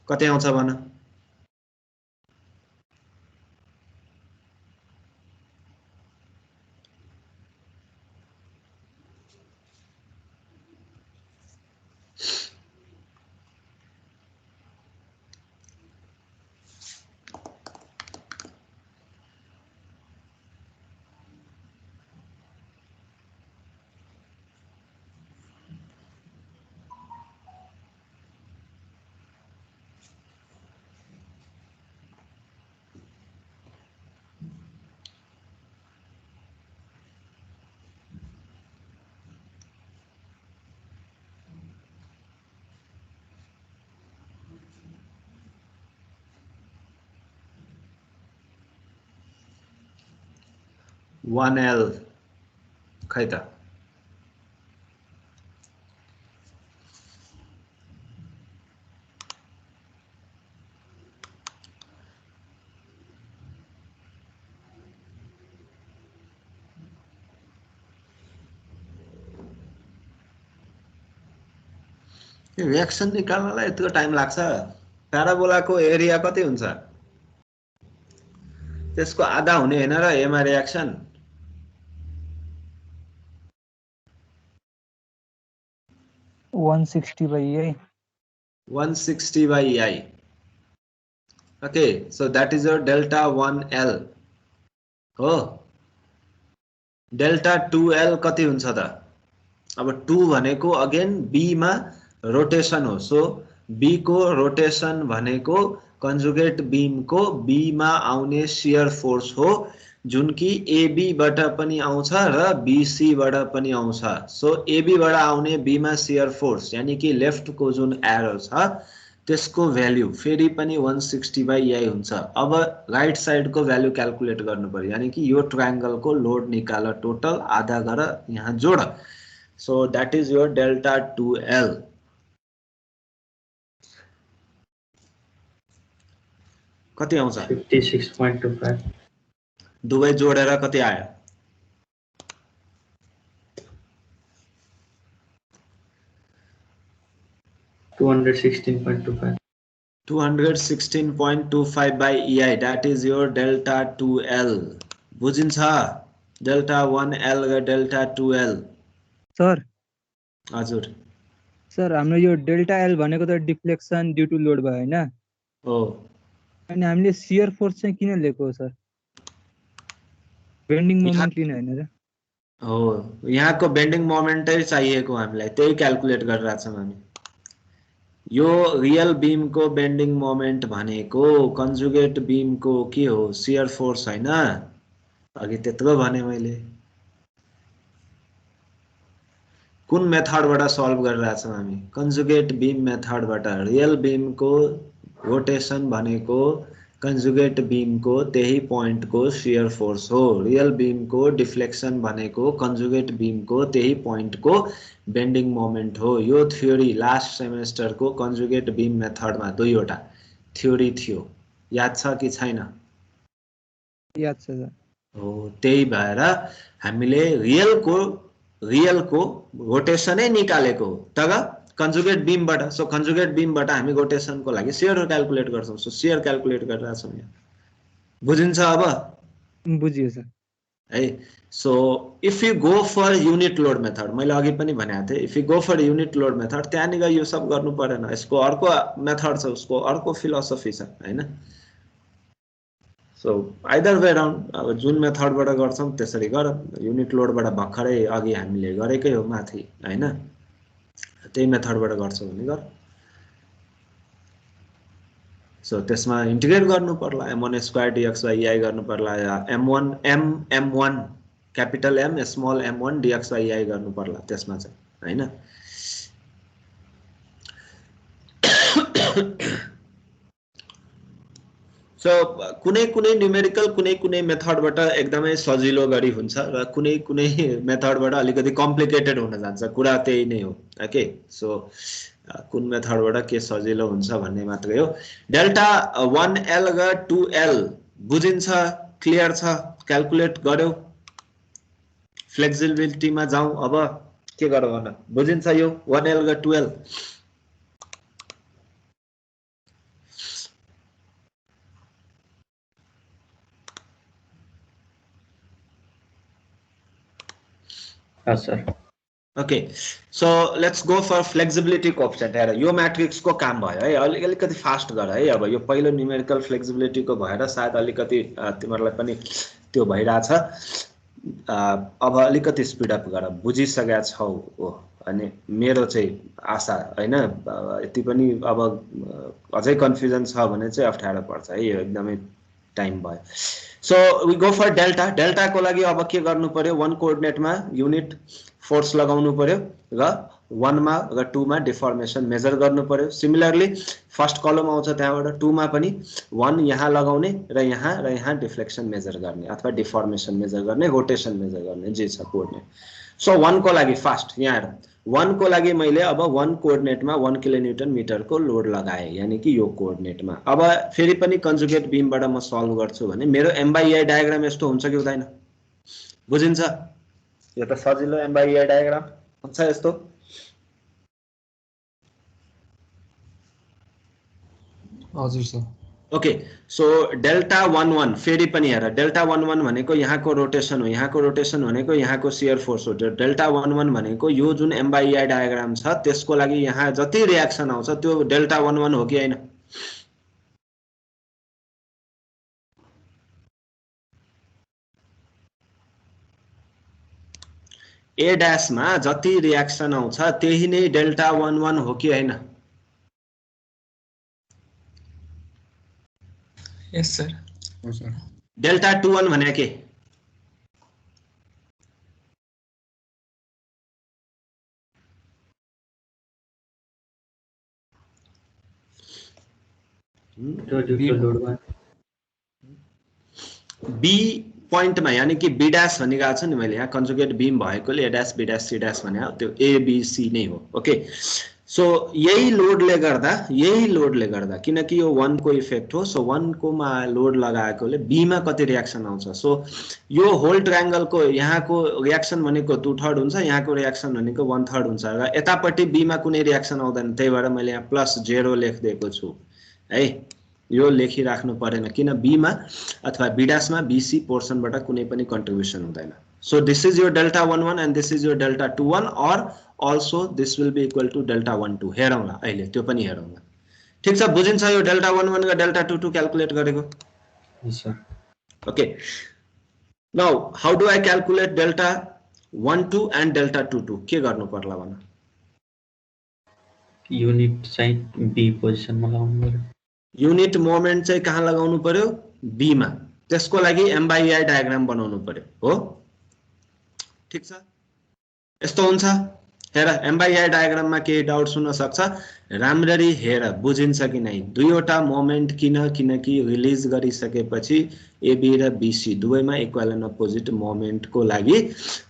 कति आउँछ भन? One L खै त reaction निकाल्नलाई यतिको time लाग्छ? प्याराबोलाको एरिया कति हुन्छ? त्यसको आधा हुने हैन र एमा reaction? $160 by EI. 160 by EI. Okay, so that is your delta 1L. Oh, delta 2L कति हुन्छ त? अब 2 भनेको अगेन B मा रोटेसन हो, सो B को रोटेसन भनेको कन्जुगेट बीम को B मा आउने शियर फोर्स हो, जुन कि AB बाट पनि आउँछ र BC बाट पनि आउँछ। सो AB बाट आउने B मा शियर फोर्स यानी कि लेफ्ट को जुन एरो छ त्यसको भ्यालु फेरि पनि 160/EI हुन्छ। अब राइट साइड को भ्यालु क्याल्कुलेट गर्नु पर्यो, यानी कि यो ट्रायंगल को लोड निकाल, टोटल आधा गर यहाँ जोड। So that is your delta 2L। कति आउँछ? 56.25। दुवै जोडेर कति आयो? 216.25। 216.25/EI, that is your delta 2L। बुझिन्छ? डेल्टा 1L र डेल्टा 2L। सर हजुर सर हाम्रो यो डेल्टा एल भनेको त डिफ्लेक्सन ड्यू टु लोड भयो हैन? हो। अनि हामीले शियर फोर्स चाहिँ किन लिएको हो सर? बेन्डिङ मोमेन्ट लिन हैन र? हो, यहाँको बेन्डिङ मोमेन्टै चाहिएको हामीलाई, त्यही क्याल्कुलेट गरिरहेका छौँ हामी। यो रियल बीम को बेन्डिङ मोमेन्ट भनेको कन्जुगेट बीम को के हो? शियर फोर्स हैन? अघि त्यत्रो भने मैले। कुन मेथडबाट सल्भ गरिरहेका छौँ हामी? कन्जुगेट बीम मेथडबाट। रियल बीम को रोटेसन भनेको कन्जुगेट बीम को त्यही पॉइंट को शियर फोर्स हो। रियल बीम को डिफ्लेक्सन भनेको कन्जुगेट बीम को त्यही पॉइंट को बेन्डिङ मोमेन्ट हो। यो थ्योरी लास्ट सेमेस्टर को कन्जुगेट बीम मेथडमा दुईवटा थ्योरी थियो, याद छ कि छैन? याद छ सर। हो, त्यही भएर हामीले रियल को रोटेसनै निकालेको हो, तर कन्जुगेट बीमबाट। सो कन्जुगेट बीमबाट हामी रोटेसन को लागि शियर क्याल्कुलेट गर्छौं। सो शियर क्याल्कुलेट गरिरहेका छौं यहाँ। बुझिन्छ अब? बुझियो सर। है, so if you go for unit load method, मैले अघि पनि भनेको थिएँ, if you go for unit load method त्यहाँनिर यो सब गर्नु परेन। यसको अर्को मेथड छ, उसको अर्को फिलोसफी छ हैन? सो आइदर वे राउन्ड, अब जुन मेथडबाट गर्छौं त्यसरी गर। युनिट लोडबाट भर्खरै अघि हामीले गरेकै हो माथि हैन? त्यही मेथडबाट गर्छौ भने गर। सो त्यसमा इन्टिग्रेट गर्नु पर्ला, m1² dx/EI गर्नु पर्ला, या m1 capital M small m1 dx/EI गर्नु पर्ला त्यसमा चाहिँ हैन? सो कुनै न्युमेरिकल कुनै मेथडबाट एकदमै सजिलो गरी हुन्छ र कुनै मेथडबाट अलिकति कम्प्लिकेटेड हुन जान्छ। कुरा त्यही नै हो। ओके, सो कुन मेथडबाट के सजिलो हुन्छ भन्ने मात्रै हो। डेल्टा 1L र 2L बुझिन्छ? क्लियर छ? क्याल्कुलेट गर्यौ? फ्लेक्सिबिलिटीमा जाउँ अब। के गरौँ भन? बुझिन्छ यो 1L र 2L? Yes, sir. Okay, so let's go for flexibility coefficient। हेर, यो मैट्रिक्स को काम भयो है। अलिकति फास्ट गर है। अब यो पहिलो न्युमेरिकल फ्लेक्सिबिलिटी को भएर सायद अलिकति तिमीहरुलाई पनि त्यो भइराछ। अब अलिकति स्पिड अप गर, बुझिसकेका छौ अनि मेरो चाहिँ आशा हैन? यति पनि अब अझै कन्फ्युजन छ भने चाहिँ अप्ठ्यारो पर्छ है, यो एकदमै टाइम भयो। So we go for delta. Delta को लागि अब के गर्नु पर्यो? 1 कोअर्डिनेटमा युनिट फोर्स लगाउनु पर्यो र 1 मा र 2 मा डिफर्मेसन मेजर गर्नु पर्यो। सिमिलरली फर्स्ट कलम आउँछ, त्यहाँबाट 2 मा पनि 1 यहाँ लगाउने र यहाँ डिफ्लेक्सन मेजर गर्ने अथवा डिफर्मेसन मेजर गर्ने, रोटेसन मेजर गर्ने, जे छ कोअर्डिनेट। सो 1 को लागि फास्ट यहाँ 1 को लागि मैले अब 1 कोअर्डिनेटमा 1 किलोन्युटन मिटर को लोड लगाए, यानी कि यो कोअर्डिनेटमा। अब फेरि पनि कन्जुगेट बीमबाट म सल्भ गर्छु भने मेरो m/EI डायग्राम यस्तो हुन्छ कि हुँदैन? बुझिन्छ? यो त सजिलो m/EI डायग्राम हुन्छ यस्तो। हजुर सर। ओके, सो डेल्टा 11 फेरि पनि हेर, डेल्टा 11 भनेको यहाँको रोटेसन हो, यहाँको रोटेसन भनेको यहाँको शियर फोर्स हो। डेल्टा 11 भनेको यो जुन m/EI डायग्राम छ त्यसको लागि यहाँ जति रियाक्सन आउँछ त्यो डेल्टा 11 हो कि हैन? ए ड्याशमा जति रियाक्सन आउँछ त्यही नै डेल्टा 11 हो कि हैन? Yes sir. हो सर। डेल्टा 21 भने के? बी पोइन्टमा यानी कि बी ड्याश भनिरहेको छु नि मैले यहाँ कन्जुगेट बीम भएकोले A dash B dash C dash भने त्यो ए बी सी नै हो। ओके सो यही लोडले गर्दा किनकि यो 1 को इफेक्ट हो, सो 1 को मा लोड लगाएकोले बी मा कति रियाक्सन आउँछ? सो यो होल ट्रायंगलको यहाँको रियाक्सन भनेको 2/3 हुन्छ, यहाँको रियाक्सन भनेको 1/3 हुन्छ र यतापट्टि बी मा कुनै रियाक्सन आउँदैन, त्यही भएर मैले यहाँ +0 लेखिदिएको छु है। यो लेखिराख्नु परेन किन बी मा अथवा बी ड्याश मा बीसी पोर्सनबाट कुनै पनि कन्ट्रिब्युसन हुँदैन। So this is your delta 11 and this is your delta 21 और also this will be equal to delta 12 हेरौँला अहिले त्यो पनि हेरौँला। ठीक छ, बुझिन्छ यो डेल्टा 11 का डेल्टा 22 क्याल्कुलेट गरेको? Yes sir. Okay now how do I calculate delta 12 and delta 22? के गर्नु पर्ला भन? युनिट चाहिँ बी पोजिसनमा लगाउनु पर्यो। युनिट मोमेन्ट चाहिँ कहाँ लगाउनु पर्यो? बी मा। त्यसको लागि m/i डायग्राम बनाउनु पर्यो हो। ठीक छ, यस्तो हुन्छ। हेर m/i डायग्राममा केही डाउट्स हुन सक्छ, राम्ररी हेर बुझिन्छ कि नै। दुईवटा मोमेन्ट किनकि रिलिज गरिसकेपछि एबी र बीसी दुवैमा इक्वल एन्ड अपोजिट मोमेन्टको लागि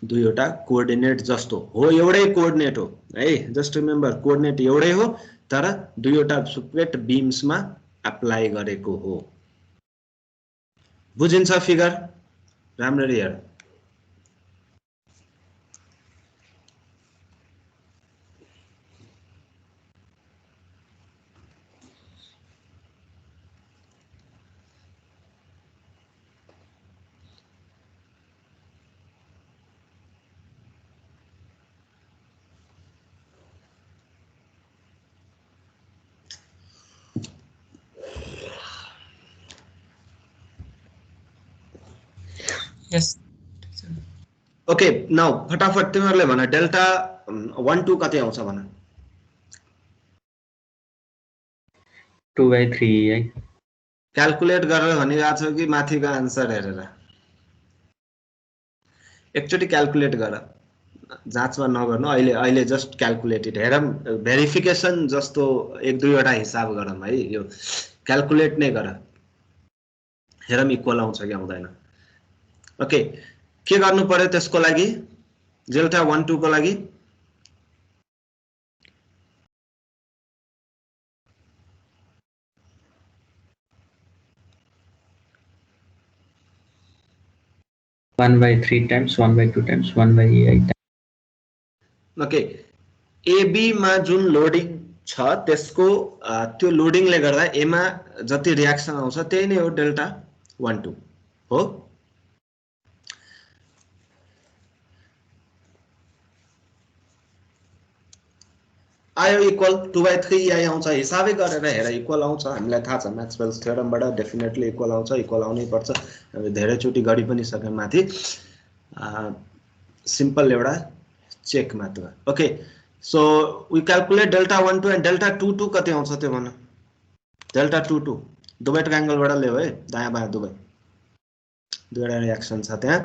दुईवटा कोअर्डिनेट जस्तो हो, एउटै कोअर्डिनेट हो है। जस्ट रिमेम्बर कोअर्डिनेट एउटै हो तर दुईवटा सेपरेट बीम्समा अप्लाई गरेको हो। बुझिन्छ फिगर? राम्ररी हेर। यस ओके नाउ फटाफट तिमीहरुले भन डेल्टा 12 कति आउँछ भन? 2/3 है। क्याल्कुलेट गरेर भनिरहेको छ कि माथिको आन्सर हेरेर? एकचोटी क्याल्कुलेट गर, जाँचमा नगर्नु। अहिले जस्ट क्याल्कुलेटेड हेरौँ, भेरिफिकेसन जस्तो एक दुईवटा हिसाब गरौँ है। यो क्याल्कुलेट नै गर, हेरौँ इक्वल आउँछ कि आउँदैन। ओके के गर्नु पर्यो त्यसको लागि? डेल्टा 12 को लागि one by 3 times 1/2 times 1/8। Okay AB मा जुन लोडिङ छ त्यसको त्यो लोडिङले गर्दा एमा जति रियाक्सन आउँछ त्यही नै हो डेल्टा 12 हो। आयो इक्वल 2/3 आई आउँछ, हिसाबै गरेर हेर इक्वल आउँछ। हामीलाई थाहा छ म्याक्सवेल्स थ्योरमबाट डेफिनेटली इक्वल आउँछ, इक्वल आउनै पर्छ। हामी धेरैचोटि गरि पनि सक्यौं माथि। सिम्पल एउटा चेक मात्र। Okay so we calculate delta 12 and delta 22 कति आउँछ त्यो भन? डेल्टा 22 दुवै ट्रायंगलबाट ल्याऊ है, दायाँ बायाँ दुवै, दुईवटा रियाक्सन छ त्यहाँ।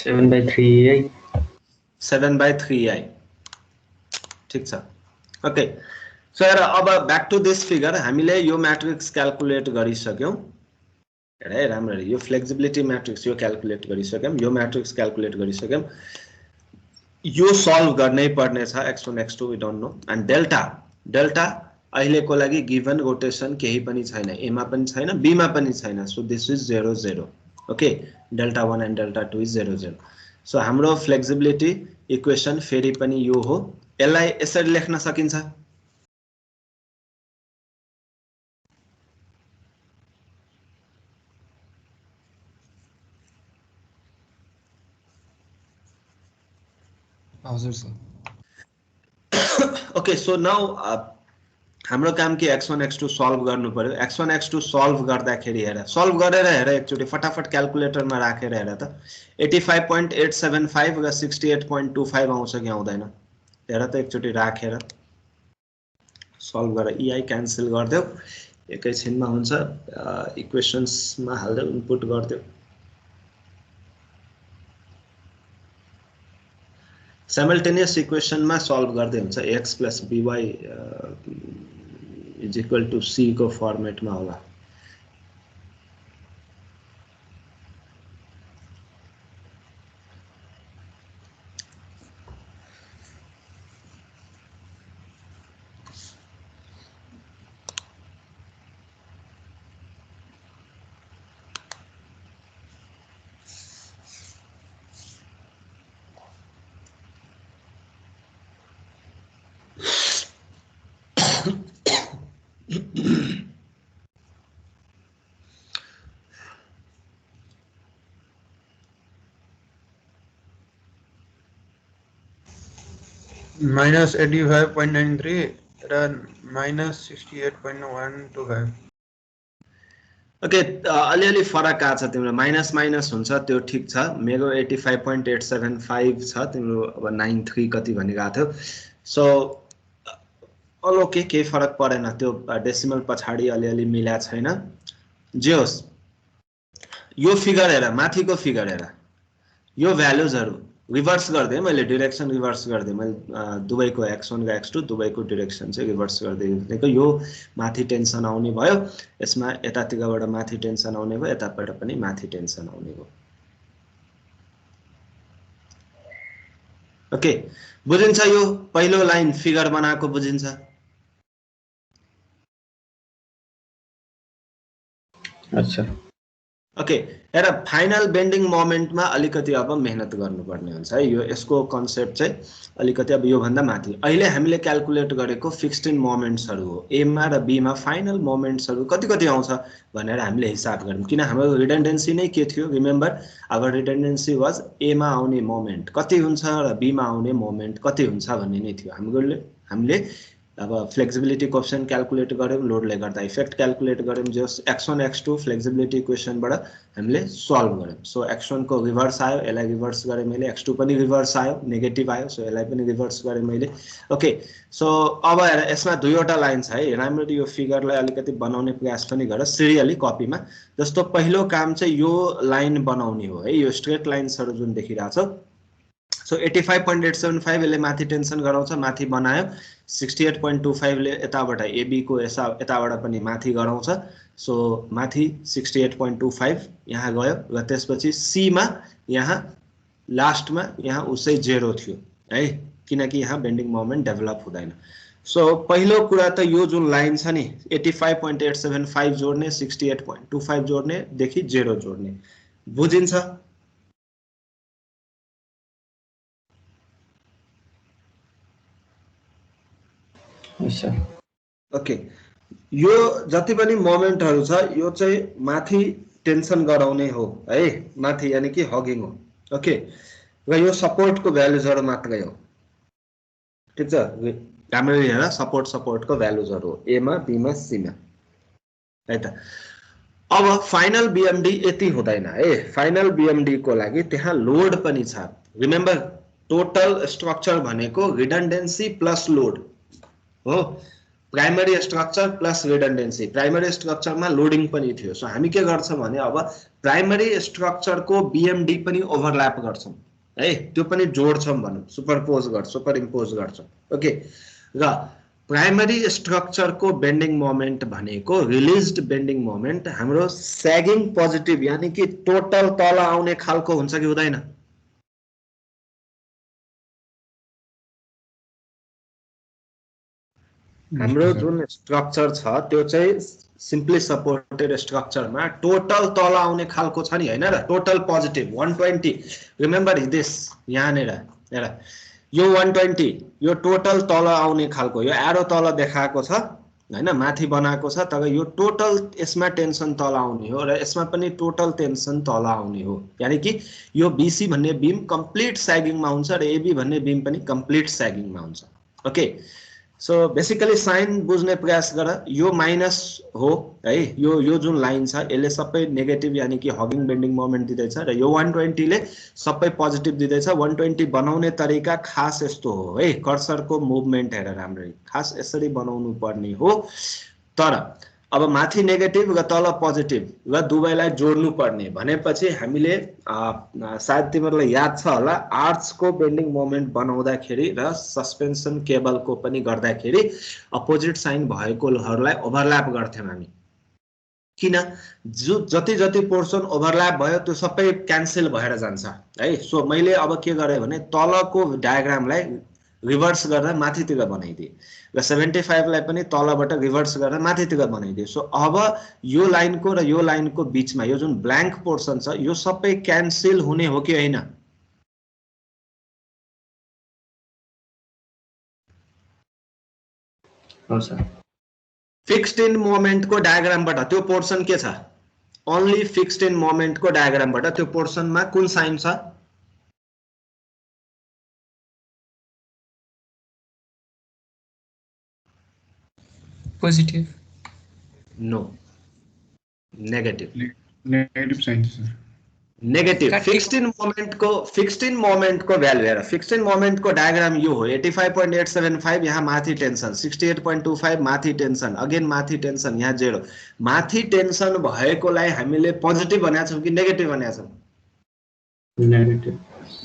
सेवन बाई थ्री आई। ठीक छ। ओके सो हेर अब ब्याक टु दिस फिगर। हामीले यो म्याट्रिक्स क्याल्कुलेट गरिसक्यौं। हेर है राम्ररी, यो फ्लेक्सिबिलिटी म्याट्रिक्स यो क्याल्कुलेट गरिसक्यौं, यो म्याट्रिक्स क्याल्कुलेट गरिसक्यौं। यो सल्भ गर्नै पर्ने छ x1 x2 we don't know. And delta अहिलेको लागि गिभन रोटेसन केही पनि छैन, ए मा पनि छैन, बी मा पनि छैन। So this is 0 0। Okay delta 1 and delta 2 is 0 0। So हाम्रो फ्लेक्सिबिलिटी इक्वेसन फेरि पनि यो हो। यसलाई यसरी लेख्न सकिन्छ? हजुर सर ओके सो नाउ हाम्रो काम के x1 x2 सल्भ गर्नु पर्यो x1 x2 सल्भ गर्दाखेरि हेर सल्भ गरेर हेर एकचोटी फटाफट क्याल्कुलेटरमा राखेर हेर त 85.875 र 68.25 आउँछ कि आउँदैन हेर त एकचोटी राखेर सल्भ गरेर ei क्यान्सल गर्देऊ एकैछिनमा हुन्छ इक्वेशन्समा हाल्दै इनपुट गर्देऊ साइमल्टेनियस इक्वेशनमा सल्भ गर्दै हुन्छ x + by = c को फर्मेटमा होला -85.93 र -68.125 ओके अलिअलि फरक आछ तिम्रो माइनस माइनस हुन्छ त्यो ठीक छ मेरो 85.875 छ तिम्रो अब 93 कति भनिरहेको थियो सो अल ओके केही फरक परेन त्यो डेसिमल पछाडी अलिअलि मिला छैन जे होस् यो फिगर हेर माथिको फिगर हेर यो भ्यालुजहरु रिभर्स गर्दै मैले डाइरेक्सन रिभर्स गर्दै मैले दुवैको x1 र x2 दुवैको डाइरेक्सन चाहिँ रिभर्स गर्दै दिएको यो माथि टेन्सन आउने भयो यसमा यतातिरबाट माथि टेन्सन आउने भयो यताबाट पनि माथि टेन्सन आउने भयो ओके बुझिन्छ यो पहिलो लाइन फिगर बनाएको बुझिन्छ अच्छा ओके हेर फाइनल बेन्डिङ मोमेन्टमा अलिकति अब मेहनत गर्नुपर्ने हुन्छ है यो यसको कन्सेप्ट चाहिँ अलिकति अब यो भन्दा माथि अहिले हामीले क्याल्कुलेट गरेको फिक्स्ड इन मोमेन्ट्सहरु हो ए मा र बी मा फाइनल मोमेन्ट्सहरु कति कति आउँछ भनेर हामीले हिसाब गर्यौं किन हाम्रो रिडन्डेन्सी नै के थियो रिमेम्बर आवर रिडन्डेन्सी वाज ए मा आउने मोमेन्ट कति हुन्छ र बी मा आउने मोमेन्ट कति हुन्छ भन्ने नै थियो हामीले अब फ्लेक्सिबिलिटी कोएफिशिएन्ट क्याल्कुलेट गर्यौं लोडले गर्दा इफेक्ट क्याल्कुलेट गर्यौं जस x1 x2 फ्लेक्सिबिलिटी इक्वेशनबाट हामीले सल्भ गर्यौं सो x1 को रिभर्स आयो यसलाई रिभर्स गरे मैले x2 पनि रिभर्स आयो नेगेटिभ आयो सो यसलाई पनि रिभर्स गरे मैले ओके सो अब हेर यसमा दुईवटा लाइन छ है राम्ररी यो फिगरलाई अलिकति बनाउने प्रयास पनि गर सिरियली कपीमा जस्तो पहिलो काम चाहिँ यो लाइन बनाउने हो है यो स्ट्रेट लाइन्सहरु जुन देखिराछ सो 85.875 ले माथि टेन्सन गराउँछ माथि बनायो 68.25 ले यताबाट AB को यताबाट पनि माथि गराउँछ सो माथि 68.25 यहाँ गयो र त्यसपछि C मा यहाँ लास्टमा यहाँ उसै 0 थियो है किनकि यहाँ बेन्डिङ मोमेन्ट डेभलप हुँदैन सो पहिलो कुरा त यो जुन लाइन छ नि 85.875 जोड्ने 68.25 जोड्ने देखि 0 जोड्ने बुझिन्छ ओके यो जति पनि मोमेन्टहरु छ यो चाहिँ माथि टेन्सन गराउने हो है माथि यानी कि हगिङ हो ओके र यो सपोर्टको भ्यालुजहरु मात्रै हो ठीक छ राम्ररी हेर सपोर्टको भ्यालुजहरु हो ए मा बी मा सी मा है त अब फाइनल बीएमडी यति हुँदैन है फाइनल बीएमडी को लागि त्यहाँ लोड पनि छ रिमेम्बर टोटल स्ट्रक्चर भनेको रिडन्डेन्सी प्लस लोड हो primary structure plus redundancy primary स्ट्रक्चरमा लोडिङ पनि थियो सो हामी के गर्छौं भने अब प्राइमरी स्ट्रक्चर को बीएमडी पनि ओभरल्याप गर्छौं है त्यो पनि जोड्छौं भनौं सुपरइम्पोज गर्छौं ओके र प्राइमरी स्ट्रक्चर को बेन्डिङ मोमेन्ट भनेको रिलिज्ड बेन्डिङ मोमेन्ट हाम्रो सैगिङ पोजिटिभ यानी कि टोटल तल आउने खालको हुन्छ कि हुँदैन हाम्रो जुन स्ट्रक्चर छ त्यो चाहिँ सिम्पली सपोर्टेड स्ट्रक्चरमा टोटल तल आउने खालको छ नि हैन र टोटल पोजिटिभ 120 रिमेम्बर दिस यहाँनेर हेर यो 120 यो टोटल तल आउने खालको यो एरो तल देखाएको छ हैन माथि बनाएको छ तर यो टोटल यसमा टेन्सन तल आउने हो र यसमा पनि टोटल टेन्सन तल आउने हो यानी कि यो BC भन्ने बीम कम्प्लिट सैगिङमा हुन्छ र AB भन्ने बीम पनि कम्प्लिट सैगिङमा हुन्छ ओके सो बेसिकली साइन बुझ्ने प्रयास गर यो माइनस हो है यो जुन लाइन छ यसले सबै नेगेटिभ यानी कि हगिङ बेन्डिङ मोमेन्ट दिदैछ र यो 120 ले सबै पोजिटिभ दिदैछ 120 बनाउने तरिका खास यस्तो हो है कर्सरको मुभमेन्ट हेरेर राम्ररी खास यसरी बनाउनु पर्ने हो तर अब माथि नेगेटिभ र तल पोजिटिभ र दुवैलाई जोड्नु पर्ने भनेपछि हामीले सायद तिमीहरुलाई याद छ होला आर्चको बेन्डिङ मोमेन्ट बनाउँदाखेरि र सस्पेन्सन केबलको पनि गर्दाखेरि अपोजिट साइन भएकोहरुलाई ओभरल्याप गर्थ्यौं हामी किन जति जति पोर्सन ओभरल्याप भयो त्यो सबै क्यान्सल भएर जान्छ है सो मैले अब के गरे भने तलको डायग्रामलाई रिभर्स गरेर माथितिर बनाइदिए र 75 लाई पनि तलबाट रिभर्स गरेर माथितिर बनाइदिए सो अब यो लाइनको र यो लाइनको बीचमा यो जुन ब्ल्याङ्क पोर्सन छ यो सबै क्यान्सल हुने हो कि हैन हो सर फिक्स्ड इन मोमेन्ट को डायग्रामबाट त्यो पोर्सन के छ ओन्ली फिक्स्ड इन मोमेन्ट को डायग्रामबाट त्यो पोर्सनमा कुन साइन छ Positive. No. Negative. Negative sign sir. Negative. Fixed in moment को value हेर fixed in moment को diagram यो हो 85.875 यहाँ माथि टेन्सन 68.25 माथि टेन्सन अगेन माथि टेन्सन यहाँ 0 माथि टेन्सन भएकोलाई हामीले पोजिटिभ भनेका छौं कि नेगेटिभ भनेका छौं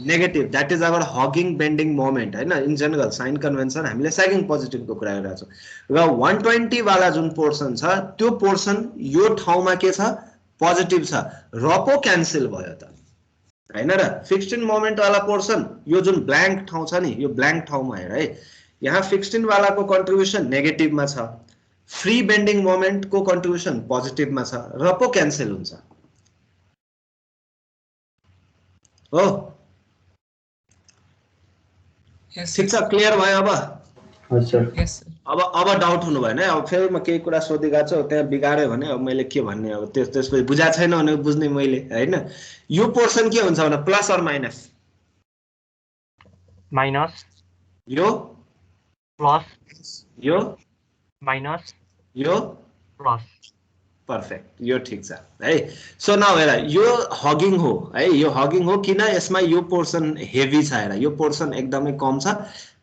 negative that is our hogging bending moment हैन इन जनरल साइन कन्भेन्सन हामीले सैगिङ पोजिटिभ को कुरा गरिरहेका छौं र 120 वाला जुन पोर्सन छ त्यो पोर्सन यो ठाउँमा के छ पोजिटिभ छ र पो क्यान्सल भयो त हैन र फिक्स्ड इन मोमेन्ट वाला पोर्सन यो जुन ब्ल्याङ्क ठाउँ छ नि यो ब्ल्याङ्क ठाउँमा हेर है यहाँ फिक्स्ड इन वाला को कन्ट्रिब्युसन नेगेटिभमा छ फ्री बेन्डिङ मोमेन्ट को कन्ट्रिब्युसन पोजिटिभमा छ र पो क्यान्सल हुन्छ हो Yes. ठीक छ क्लियर भयो अब हजुर Yes. Sir. अब डाउट हुनु भएन अब फेरि म केही कुरा सोधिगा छु त्यहाँ बिगार्यो भने अब मैले के भन्ने अब त्यसपछि बुझा छैन भने बुझ्ने मैले हैन यो पोर्सन के हुन्छ भने प्लस अर माइनस माइनस यो प्लस यो माइनस यो प्लस पर्फेक्ट यो ठीक छ है सो नाउ हेर यो हगिङ हो है यो हगिङ हो किन यसमा यो पोर्सन हेभी छ हेर यो पोर्सन एकदमै कम छ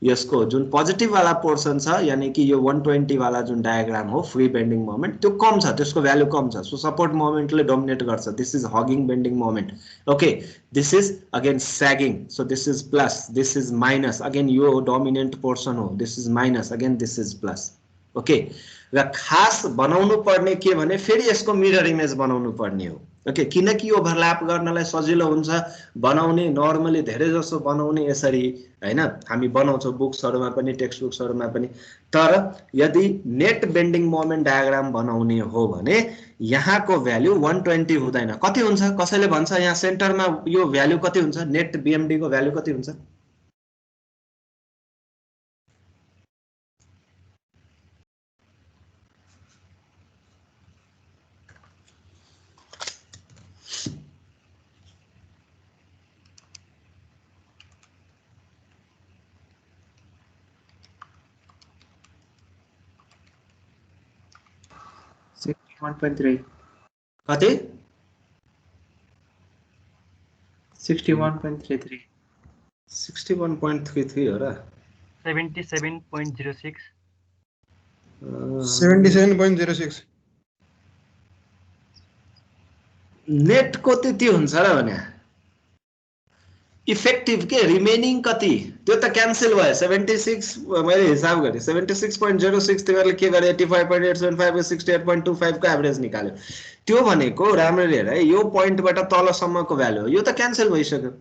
यसको जुन पोजिटिभ वाला पोर्सन छ यानी कि यो 120 वाला जुन डायग्राम हो फ्री बेन्डिङ मोमेन्ट त्यो कम छ त्यसको भ्यालु कम छ सो सपोर्ट मोमेन्टले डोमिनेट गर्छ this is hogging bending moment okay this is again sagging so this is plus this is minus again यो डोमिनेन्ट पोर्सन हो this is minus again this is plus okay र खास बनाउनु पर्ने के भने फेरि यसको मिरर इमेज बनाउनु पर्ने हो ओके किनकि ओभरल्याप गर्नलाई सजिलो हुन्छ बनाउने नर्मली धेरै जसो बनाउने यसरी हैन हामी बनाउँछौं बुक्सहरुमा पनि टेक्स्ट बुक्सहरुमा पनि तर यदि नेट बेन्डिङ मोमेन्ट डायग्राम बनाउने हो भने यहाँको भ्यालु 120 हुँदैन कति हुन्छ कसैले भन्छ यहाँ सेन्टरमा यो भ्यालु कति हुन्छ नेट बीएमडी को भ्यालु कति हुन्छ कति 61.33 61.33 हो र 77.06 77.06 नेट को त्यति हुन्छ र भने इफेक्टिभ के रिमेनिङ कति त्यो त क्यान्सल भयो 76 मैले हिसाब गरे 76.06 तिमीहरुले के गरे 85.875 68.25 को एभरेज निकाल्यो त्यो भनेको राम्ररी हेर है यो पोइन्टबाट तलसम्मको भ्यालु हो यो त क्यान्सल भइसक्यो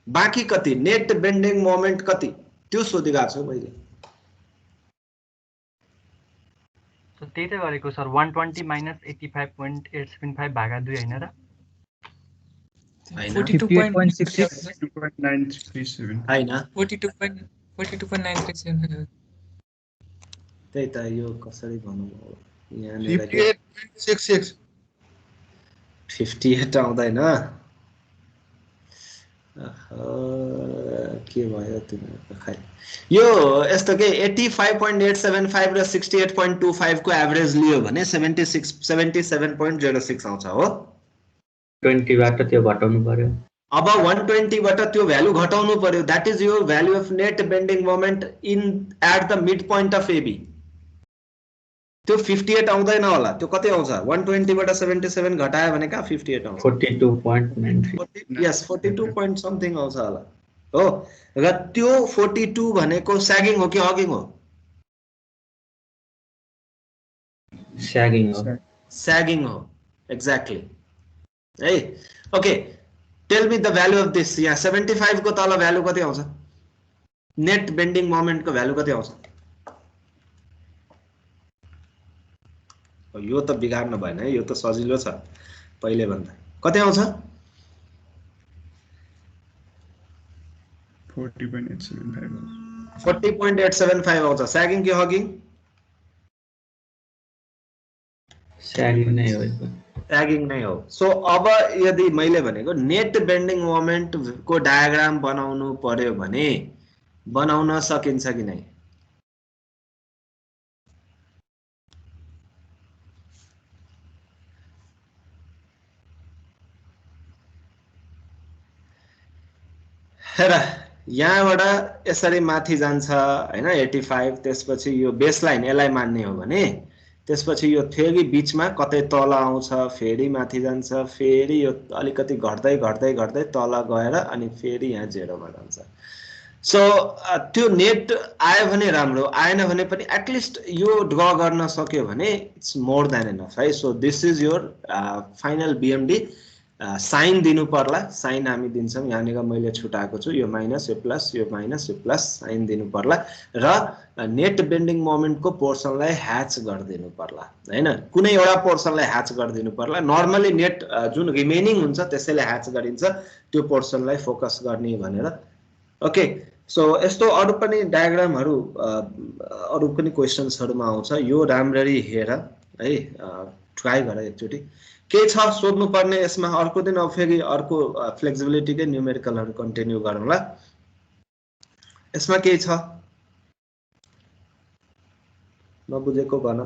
बाँकी कति नेट बेन्डिङ मोमेन्ट कति त्यो सोधिगा छु मैले त्यही त गरेको सर 120 माइनस 85.875 भागा 2 हैन र 42.937 2.937 हैन 42.937 त्यही त यो कसरी भनौँ यहाँनिर 58.66 58 आउँदैन के भयो तिमीहरूको खै यो यस्तो के 85.875 र 68.25 को एभरेज लियो भने 77.06 आउँछ हो 20 बाट त्यो घटाउनु पर्यो अब 120 बाट त्यो भ्यालु घटाउनु पर्यो that is your value of net bending moment in at the mid point of AB त्यो 58 आउँदैन होला त्यो कति आउँछ 120 बाट 77 घटायो भने का 58 आउँछ 42.93 यस 42 point समथिङ आउँछ होला हो र त्यो 42 भनेको सैगिङ हो कि हगिङ हो सैगिङ हो एक्ज्याक्टली है okay tell me the value of this यहाँ 75 को तल भ्यालु कति आउँछ नेट बेन्डिङ मोमेन्ट को भ्यालु कति आउँछ यो त बिगार्न भएन है यो त सजिलो छ पहिले भन्दा कति आउँछ 40.875 आउँछ सैगिङ कि हगिङ सैगिङ नै हो सो अब यदि मैले भनेको नेट बेन्डिङ मोमेन्ट को डायग्राम बनाउनु पर्यो भने बनाउन सकिन्छ कि नै हेर यहाँबाट यसरी माथि जान्छ हैन 85 त्यसपछि यो बेसलाइन यसलाई मान्ने हो भने त्यसपछि यो फेरि बीचमा कतै तल आउँछ फेरि माथि जान्छ फेरि यो अलिकति घट्दै घट्दै घट्दै तल गएर अनि फेरि यहाँ जेरोमा जान्छ सो त्यो नेट आयो भने राम्रो आएन भने पनि एटलिस्ट यो ड्र गर्न सक्यो भने इट्स मोर देन इनफ है so this is your final BMD sign दिनु पर्ला साइन हामी दिन्छौं यहाँनिर मैले छुटाएको छु यो माइनस यो प्लस साइन दिनु पर्ला र नेट बेन्डिङ मोमेन्ट को पोर्सनलाई ह्याच गरिदिनु पर्ला हैन कुनै एउटा पोर्सनलाई ह्याच गरिदिनु पर्ला नर्मली नेट जुन रिमेनिङ हुन्छ त्यसैले ह्याच गरिन्छ त्यो पोर्सनलाई फोकस गर्ने भनेर ओके सो यस्तो अरु पनि डायग्रामहरु अरु पनि क्वेशन्सहरुमा आउँछ यो राम्ररी हेर है ट्राई गर एकचोटी के छ सोध्नु पर्ने यसमा अर्को दिन फेरि अर्को फ्लेक्सिबिलिटी के न्यूमेरिकलहरु कन्टिन्यू गरौँला यसमा के छ नबुझेको भन